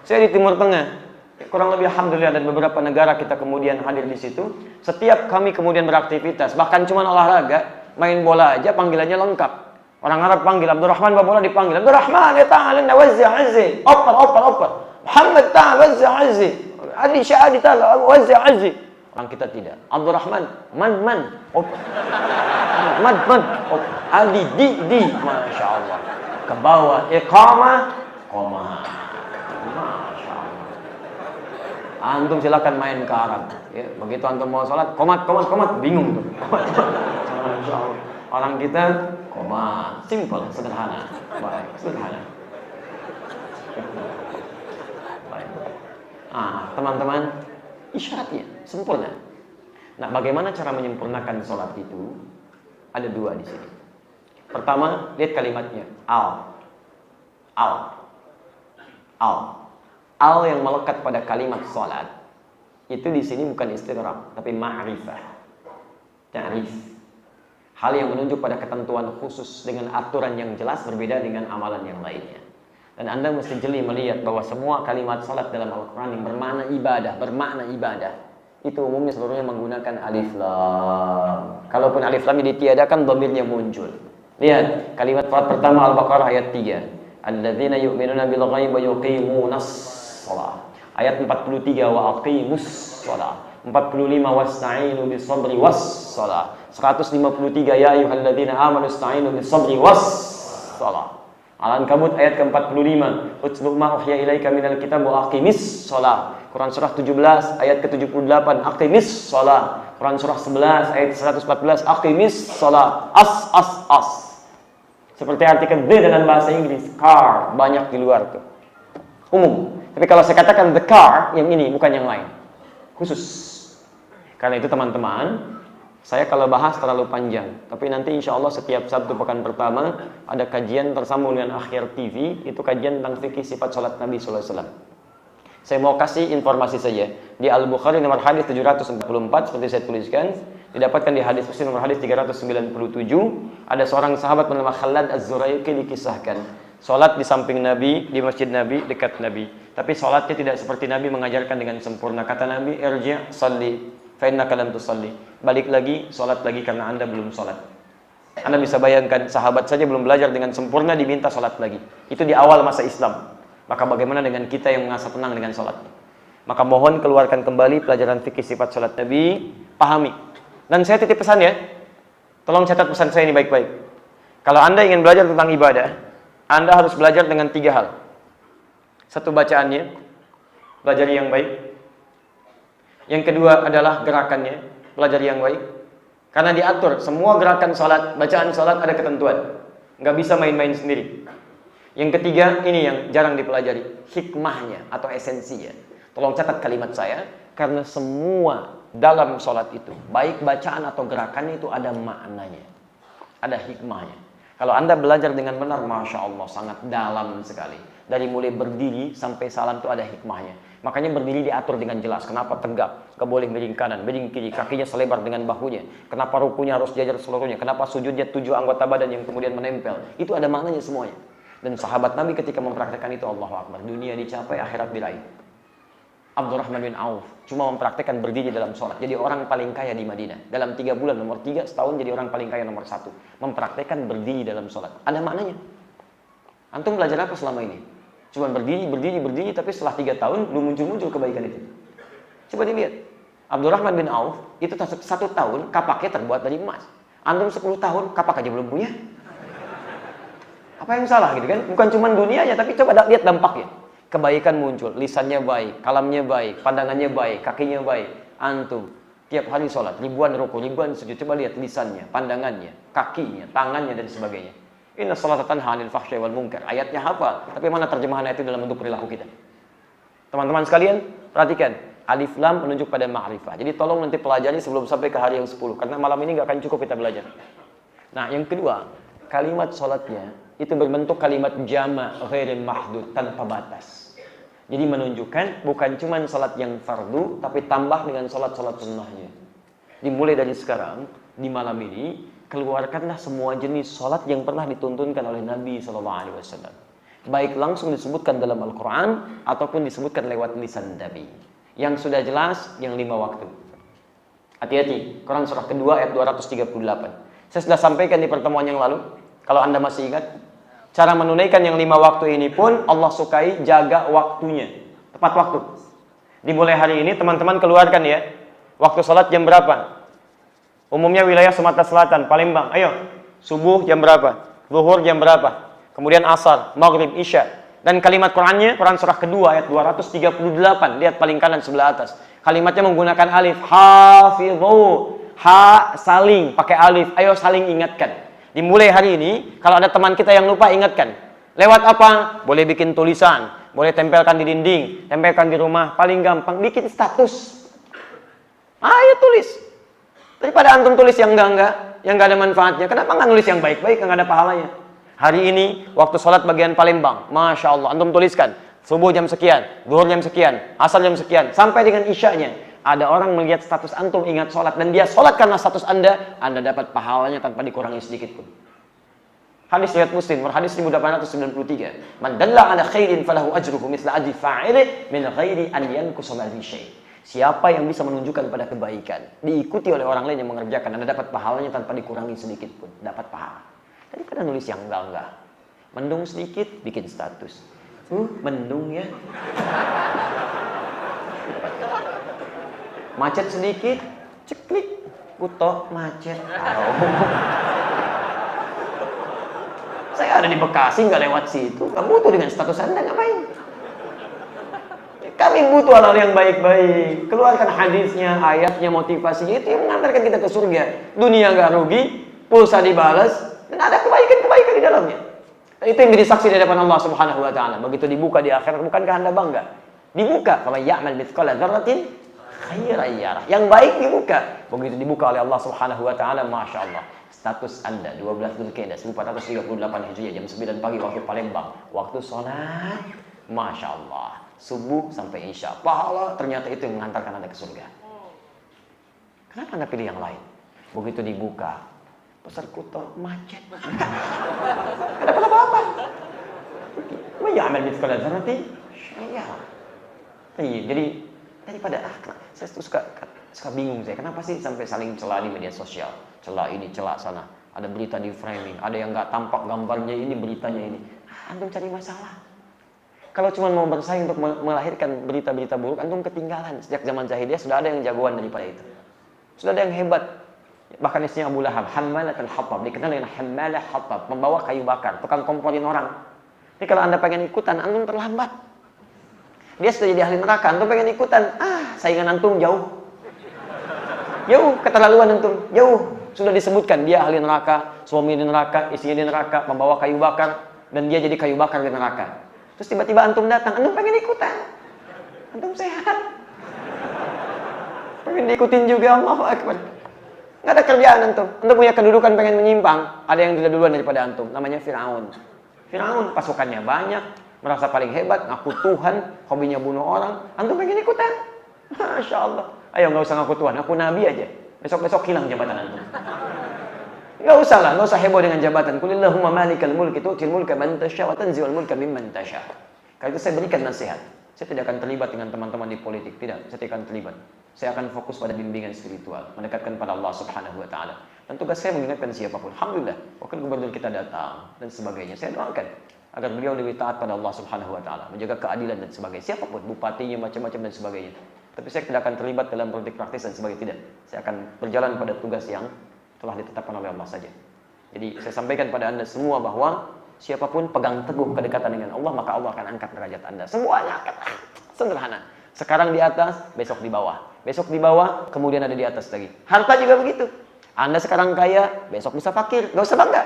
Saya di Timur Tengah, kurang lebih alhamdulillah dan beberapa negara kita kemudian hadir di situ. Setiap kami kemudian beraktivitas, bahkan cuman olahraga, main bola aja panggilannya lengkap. Orang Arab panggil Abdurrahman, bola dipanggil Abdurrahman, ya ta'ala nawazzi azzi. Oper. Muhammad ta'ala wazzi azzi. Adi syahadi ta'ala wazzi azzi. Orang kita tidak. Abdurrahman, man. Man. Adi di. Masya Allah. Ke bawah. Iqamah. Qomah. Masya Allah. Antum silakan main ke Arab. Ya, begitu antum mau sholat, komat. Bingung tuh. Masya Allah. Orang kita, komat. Simple, sederhana. Baik, sederhana. Teman-teman, isyaratnya sempurna. Nah, bagaimana cara menyempurnakan sholat itu? Ada 2 di sini. Pertama, lihat kalimatnya, al yang melekat pada kalimat sholat itu di sini bukan istighraq, tapi ma'rifah, ta'rif. Hal yang menunjuk pada ketentuan khusus dengan aturan yang jelas berbeda dengan amalan yang lainnya. Dan Anda mesti jeli melihat bahwa semua kalimat salat dalam Al-Quran yang bermakna ibadah, itu umumnya seluruhnya menggunakan alif lam. Kalaupun alif lam ditiadakan, dhamirnya muncul. Lihat, kalimat pertama Al-Baqarah ayat 3. Alladzina yu'minuna bil ghaib wa yuqimunas shalah. Ayat 43, wa aqimus shalah. 45, wasta'inu bis sabri was shalah. 153, ya ayyuhalladzina amanu ista'inu bis sabri was shalah. Al-Ankabut ayat ke-45, utslu ma uhiya ilaika minal kitab wa aqimis shalah. Quran surah 17 ayat ke-78, aqimis shalah. Quran surah 11 ayat 114, aqimis shalah. As. Seperti artikel the dengan bahasa Inggris, car, banyak di luar tuh. Umum. Tapi kalau saya katakan the car, yang ini, bukan yang lain. Khusus. Karena itu teman-teman, saya kalau bahas terlalu panjang. Tapi nanti insya Allah setiap Sabtu pekan pertama, ada kajian tersambung dengan Akhir TV, itu kajian tentang fikih sifat salat Nabi SAW. Saya mau kasih informasi saja. Di Al-Bukhari nomor hadis 744, seperti saya tuliskan, didapatkan di hadis Muslim nomor hadis 397, ada seorang sahabat bernama Khalad Az-Zuraiqi dikisahkan. Salat di samping Nabi, di masjid Nabi, dekat Nabi. Tapi salatnya tidak seperti Nabi mengajarkan dengan sempurna. Kata Nabi, irji' salli, fa innaka lam tusalli. Balik lagi, salat lagi karena Anda belum salat. Anda bisa bayangkan, sahabat saja belum belajar dengan sempurna diminta salat lagi. Itu di awal masa Islam. Maka bagaimana dengan kita yang merasa tenang dengan salat? Maka mohon keluarkan kembali pelajaran fikih sifat salat Nabi, pahami. Dan saya titip pesan ya, tolong catat pesan saya ini baik-baik. Kalau Anda ingin belajar tentang ibadah, Anda harus belajar dengan 3 hal. Satu, bacaannya, belajar yang baik. Yang kedua adalah gerakannya, belajar yang baik. Karena diatur, semua gerakan salat, bacaan salat ada ketentuan. Nggak bisa main-main sendiri. Yang ketiga, ini yang jarang dipelajari, hikmahnya atau esensinya. Tolong catat kalimat saya, karena semua dalam sholat itu, baik bacaan atau gerakannya itu ada maknanya, ada hikmahnya. Kalau Anda belajar dengan benar, Masya Allah, sangat dalam sekali. Dari mulai berdiri sampai salam itu ada hikmahnya. Makanya berdiri diatur dengan jelas. Kenapa tegak? Gak boleh miring kanan, miring kiri, kakinya selebar dengan bahunya. Kenapa rukunya harus jajar seluruhnya? Kenapa sujudnya 7 anggota badan yang kemudian menempel? Itu ada maknanya semuanya. Dan sahabat Nabi ketika mempraktekkan itu, Allahu Akbar, dunia dicapai, akhirat diraih. Abdurrahman bin Auf cuma mempraktekkan berdiri dalam sholat, jadi orang paling kaya di Madinah. Dalam 3 bulan, nomor 3, setahun jadi orang paling kaya nomor 1. Mempraktekkan berdiri dalam sholat. Ada maknanya. Antum belajar apa selama ini? Cuma berdiri, tapi setelah 3 tahun belum muncul kebaikan itu. Coba dilihat. Abdurrahman bin Auf itu 1 tahun kapaknya terbuat dari emas. Antum 10 tahun kapak aja belum punya. Apa yang salah gitu kan? Bukan cuma dunianya, tapi coba lihat dampaknya. Kebaikan muncul, lisannya baik, kalamnya baik, pandangannya baik, kakinya baik. Antum tiap hari sholat, ribuan ruku, ribuan sujud. Coba lihat lisannya, pandangannya, kakinya, tangannya dan sebagainya. Inna sholata tanha 'anil fahsya'i wal munkar. Ayatnya hafal, tapi mana terjemahan ayat itu dalam bentuk perilaku kita? Teman-teman sekalian, perhatikan. Alif lam menunjuk pada ma'rifah. Jadi tolong nanti pelajari sebelum sampai ke hari yang 10. Karena malam ini nggak akan cukup kita belajar. Nah, yang kedua, kalimat sholatnya itu berbentuk kalimat jama' ghairil mahdud, tanpa batas. Jadi menunjukkan bukan cuma salat yang fardu, tapi tambah dengan salat-salat sunnahnya. Dimulai dari sekarang, di malam ini, keluarkanlah semua jenis salat yang pernah dituntunkan oleh Nabi SAW. Baik langsung disebutkan dalam Al-Quran, ataupun disebutkan lewat lisan Nabi. Yang sudah jelas, yang 5 waktu. Hati-hati, Quran surah kedua ayat 238. Saya sudah sampaikan di pertemuan yang lalu, kalau Anda masih ingat, cara menunaikan yang 5 waktu ini pun Allah sukai jaga waktunya, tepat waktu. Dimulai hari ini teman-teman keluarkan ya, waktu sholat jam berapa? Umumnya wilayah Sumatera Selatan, Palembang. Ayo, subuh jam berapa? Zuhur jam berapa? Kemudian asar, maghrib, isya. Dan kalimat Qurannya, Quran surah kedua ayat 238. Lihat paling kanan sebelah atas. Kalimatnya menggunakan alif. Hafidhu. Ha, saling, pakai alif. Ayo saling ingatkan. Dimulai hari ini, kalau ada teman kita yang lupa, ingatkan. Lewat apa? Boleh bikin tulisan, boleh tempelkan di dinding, tempelkan di rumah. Paling gampang, bikin status. Ayo tulis. Daripada antum tulis yang enggak, yang enggak ada manfaatnya. Kenapa enggak nulis yang baik-baik, yang enggak ada pahalanya? Hari ini, waktu sholat bagian Palembang. Masya Allah, antum tuliskan. Subuh jam sekian, zuhur jam sekian, asar jam sekian, sampai dengan isyanya. Ada orang melihat status antum ingat sholat, dan dia sholat karena status Anda dapat pahalanya tanpa dikurangi sedikit pun. Hadis riwayat Muslim, hadis 1893. Man dalla ala khairin falahu ajruhu mithla ajri fa'ilih min ghairi an yanqusa min syai'. Siapa yang bisa menunjukkan pada kebaikan, diikuti oleh orang lain yang mengerjakan, Anda dapat pahalanya tanpa dikurangi sedikit pun, dapat pahala. Daripada nulis yang enggak. Mendung sedikit, bikin status. Mendung ya. Macet sedikit, ceklik, Kuto macet. Saya ada di Bekasi, nggak lewat situ. Nggak butuh dengan status Anda, ngapain? Kami butuh hal-hal yang baik-baik. Keluarkan hadisnya, ayatnya, motivasinya. Itu yang mengantarkan kita ke surga. Dunia nggak rugi, pulsa dibalas, dan ada kebaikan-kebaikan di di dalamnya. Dan itu yang menjadi saksi di hadapan Allah Subhanahu wa taala. Begitu dibuka di akhirat, bukankah Anda bangga? Dibuka, faman ya'mal mithqala dzarratin khairan yarah. Yang baik dibuka. Begitu dibuka oleh Allah Subhanahu wa taala, Masya Allah. Status Anda 12 Dzulqa'dah 1438 Hijriah jam 9 pagi waktu Palembang. Waktu sholat, Masya Allah. Subuh sampai Isya. Pahala ternyata itu yang mengantarkan Anda ke surga. Kenapa Anda pilih yang lain? Begitu dibuka, Pasar Kuto macet. Ada apa-apa. Ya'mal mithqala dzarratin khairan yarah. Jadi daripada saya tuh suka bingung saya. Kenapa sih sampai saling celah di media sosial? Celah ini, celah sana. Ada berita di framing, ada yang nggak tampak gambarnya ini, beritanya ini. Antum cari masalah. Kalau cuma mau bersaing untuk melahirkan berita-berita buruk, antum ketinggalan. Sejak zaman jahiliyah sudah ada yang jagoan daripada itu. Sudah ada yang hebat. Bahkan istrinya Abu Lahab, Hammalatul Hatab, dikenal dengan Hammalah Hatab, membawa kayu bakar, tukang komporin orang. Ini kalau Anda pengen ikutan, antum terlambat. Dia sudah jadi ahli neraka, antum pengen ikutan, saingan antum jauh. Jauh, keterlaluan antum, jauh. Sudah disebutkan, dia ahli neraka, suami di neraka, istrinya di neraka, membawa kayu bakar, dan dia jadi kayu bakar di neraka. Terus tiba-tiba antum datang, antum pengen ikutan. Antum sehat. Pengen diikutin juga, Allahu Akbar. Nggak ada kerjaan antum. Antum punya kedudukan pengen menyimpang. Ada yang tidak duluan daripada antum. Namanya Fir'aun. Fir'aun pasukannya banyak, merasa paling hebat, ngaku Tuhan, hobinya bunuh orang. Antum pengen ikutan. Masya Allah. Ayo nggak usah ngaku Tuhan, ngaku Nabi aja. Besok-besok hilang jabatan antum. Nggak usah lah, nggak usah heboh dengan jabatan. Qulillahumma malikal mulki tu'til mulka man tasya wa tanzi'ul mulka mimman tasya. Kalau itu saya berikan nasihat. Saya tidak akan terlibat dengan teman-teman di politik. Tidak, saya tidak akan terlibat. Saya akan fokus pada bimbingan spiritual, mendekatkan pada Allah Subhanahu wa taala. Dan tugas saya mengingatkan siapapun. Alhamdulillah, wakil gubernur kita datang dan sebagainya. Saya doakan agar beliau lebih taat pada Allah Subhanahu wa taala, menjaga keadilan dan sebagainya. Siapapun, bupatinya macam-macam dan sebagainya. Tapi saya tidak akan terlibat dalam politik praktis dan sebagainya, tidak. Saya akan berjalan pada tugas yang telah ditetapkan oleh Allah saja. Jadi saya sampaikan pada Anda semua bahwa siapapun pegang teguh kedekatan dengan Allah, maka Allah akan angkat derajat Anda. Semuanya akan sederhana. Sekarang di atas, besok di bawah. Besok di bawah, kemudian ada di atas lagi. Harta juga begitu. Anda sekarang kaya, besok bisa fakir. Gak usah bangga.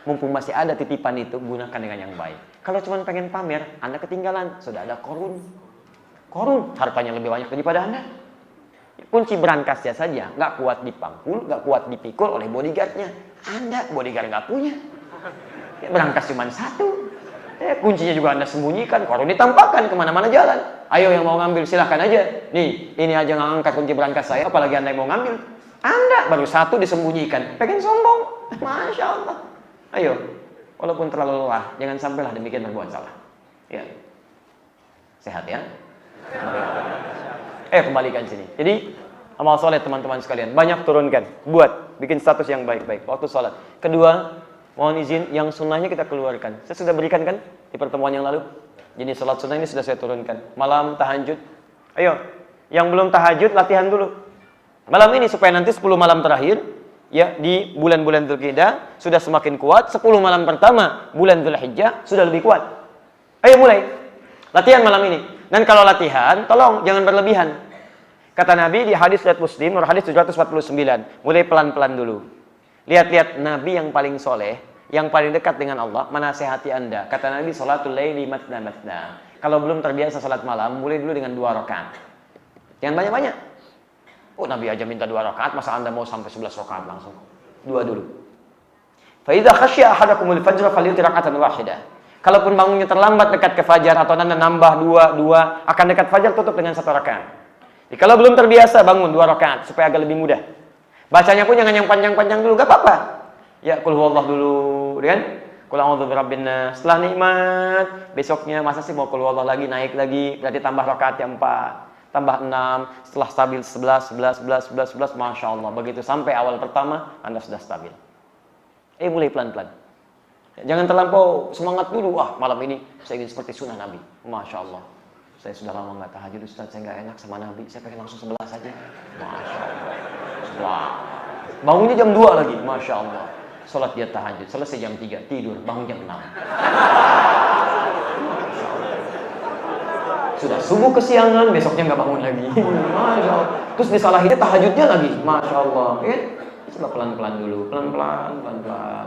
Mumpung masih ada titipan itu, gunakan dengan yang baik. Kalau cuma pengen pamer, Anda ketinggalan. Sudah ada korun. Korun, hartanya lebih banyak daripada Anda. Kunci berangkasnya saja, nggak kuat dipangkul, nggak kuat dipikul oleh bodyguardnya. Anda bodyguard nggak punya. Berangkas cuma satu. Kuncinya juga Anda sembunyikan, korun ditampakkan kemana-mana jalan. Ayo yang mau ngambil silahkan aja. Nih, ini aja nggak angkat kunci berangkas saya, apalagi Anda yang mau ngambil. Anda baru satu disembunyikan, pengen sombong. Masya Allah. Ayo, walaupun terlalu lelah, jangan sampailah demikian berbuat salah. Ya, sehat ya. Kembalikan sini. Jadi amal soleh teman-teman sekalian, banyak turunkan, buat, bikin status yang baik-baik waktu sholat. Kedua, mohon izin, yang sunnahnya kita keluarkan. Saya sudah berikan kan di pertemuan yang lalu. Jadi sholat sunnah ini sudah saya turunkan. Malam tahajud. Ayo, yang belum tahajud latihan dulu. Malam ini supaya nanti 10 malam terakhir, ya di bulan-bulan Dzulqa'dah sudah semakin kuat. 10 malam pertama bulan Dzulhijjah sudah lebih kuat. Ayo mulai latihan malam ini. Dan kalau latihan, tolong jangan berlebihan. Kata Nabi di hadis riwayat Muslim, nomor hadis 749, mulai pelan-pelan dulu. Lihat-lihat Nabi yang paling soleh, yang paling dekat dengan Allah, menasehati Anda. Kata Nabi, sholatul laili matna matna. Kalau belum terbiasa salat malam, mulai dulu dengan 2 rakaat. Jangan banyak-banyak. Oh, Nabi aja minta 2 rakaat, masa Anda mau sampai 11 rakaat langsung? 2 dulu. Fa idza khasyiya ahadakumul fajr falyutir raka'atan wahidah. Kalaupun bangunnya terlambat dekat ke fajar atau Anda nambah 2 akan dekat fajar, tutup dengan 1 rakaat. Jadi, kalau belum terbiasa bangun 2 rakaat supaya agak lebih mudah. Bacanya pun jangan yang panjang-panjang dulu, gak apa-apa. Ya, qul huwallahu dulu, kan? Qul a'udzu birabbin nas. Setelah nikmat, besoknya masa sih mau qul huwallahu lagi, naik lagi, berarti tambah rakaat yang 4, tambah 6, setelah stabil 11, Masya Allah. Begitu sampai awal pertama, Anda sudah stabil. Mulai pelan-pelan. Jangan terlampau semangat dulu. Malam ini saya ingin seperti sunnah Nabi. Masya Allah. Saya sudah lama nggak tahajud, Ustaz. Saya nggak enak sama Nabi. Saya pengen langsung 11 saja. Masya Allah. Wah. Bangunnya jam 2 lagi. Masya Allah. Sholat dia tahajud. Selesai jam 3. Tidur. Bangun jam 6. Sudah subuh kesiangan. Besoknya nggak bangun lagi. Masya Allah. Terus disalahinnya tahajudnya lagi. Masya Allah. Coba pelan-pelan dulu. Pelan-pelan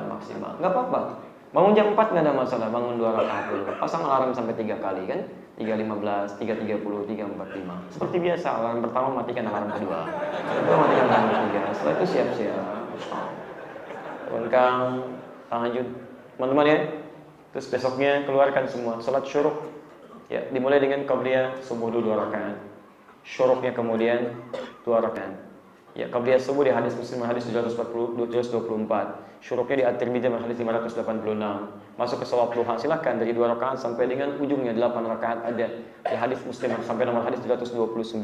maksimal. Nggak apa-apa. Bangun jam 4 nggak ada masalah, bangun 2 rakaat dulu. Pasang alarm sampai 3 kali kan? 3.15, 3.30, 3.45. Seperti biasa, alarm pertama matikan alarm kedua. Kedua matikan alarm ketiga. Setelah itu siap-siap. Rengkang, tahajud. Teman-teman ya. Terus besoknya keluarkan semua. Salat syuruk. Ya, dimulai dengan qabliyah subuh dulu 2 rakaat. Syuruknya kemudian 2 rakaat. Ya, qabliyah subuh di hadis Muslim hadis 724. Syuruknya di At-Tirmidzi hadis 586. Masuk ke salat duha silakan dari 2 rakaat sampai dengan ujungnya 8 rakaat ada di hadis Muslim sampai nomor hadis 729.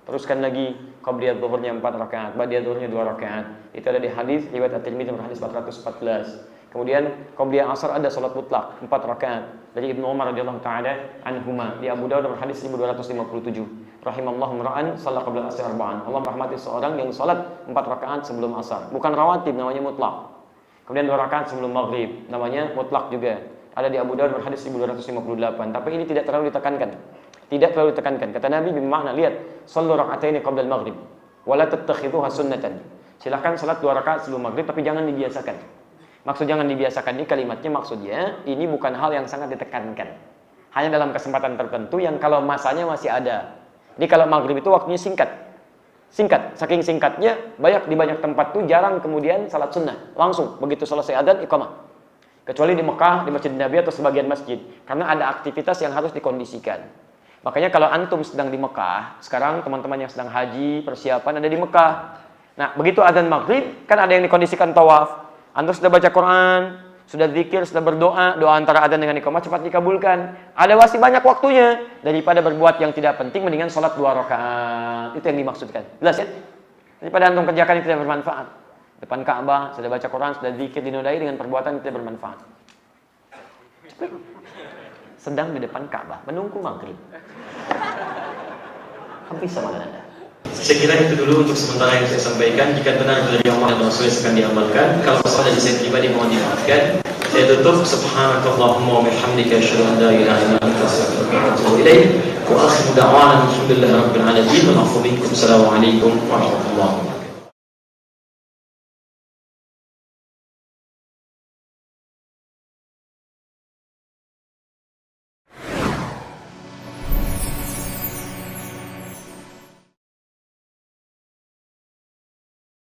Teruskan lagi qabliyah zuhurnya 4 rakaat, ba'diyah zuhurnya 2 rakaat. Itu ada di hadis riwayat At-Tirmidzi hadis 414. Kemudian qabliyah asar ada salat mutlak 4 rakaat dari Ibnu Umar radhiyallahu taala anhuma di Abu Dawud hadis 1257. Rahimallahu mar'an shalla qabla asar arba'an. Allah rahmati seorang yang salat 4 rakaat sebelum asar. Bukan rawatib, namanya mutlak. Kemudian 2 rakaat sebelum maghrib, namanya mutlak juga. Ada di Abu Dawud hadis 1258. Tapi ini tidak terlalu ditekankan. Tidak terlalu ditekankan. Kata Nabi bermakna, lihat, shallu raka'ataini qabla al-maghrib wa la tattakhidhuha sunnatan. Silakan salat 2 rakaat sebelum maghrib tapi jangan dibiasakan. Maksud jangan dibiasakan ini kalimatnya maksudnya ini bukan hal yang sangat ditekankan. Hanya dalam kesempatan tertentu yang kalau masanya masih ada. Jadi kalau maghrib itu waktunya singkat. Singkat, saking singkatnya di banyak tempat tuh jarang kemudian salat sunnah. Langsung begitu selesai adzan iqamah. Kecuali di Mekah, di Masjid Nabi atau sebagian masjid. Karena ada aktivitas yang harus dikondisikan. Makanya kalau antum sedang di Mekah, sekarang teman-teman yang sedang haji, persiapan ada di Mekah. Nah, begitu adzan maghrib, kan ada yang dikondisikan tawaf. Antum sudah baca Quran, sudah zikir, sudah berdoa, doa antara adzan dengan iqamah cepat dikabulkan. Ada masih banyak waktunya daripada berbuat yang tidak penting mendingan salat 2 rakaat. Itu yang dimaksudkan. Jelas ya? Daripada antum kerjakan yang tidak bermanfaat. Depan Ka'bah, sudah baca Quran, sudah zikir dinodai dengan perbuatan yang tidak bermanfaat. Sedang di depan Ka'bah, menunggu maghrib. Habis sama Anda. Saya kira itu dulu untuk sementara yang saya sampaikan. Jika benar dari Allah dan Rasulnya akan diamalkan. Kalau salah dari saya pribadi mohon dimaafkan. Saya tutup. Subhanakallahumma wa bihamdika asyhadu an la ilaha illa anta astaghfiruka wa atubu ilaik. Wa akhiru da'wana alhamdulillahi rabbil alamin. Wa afu minkum. Assalamualaikum warahmatullahi wabarakatuh.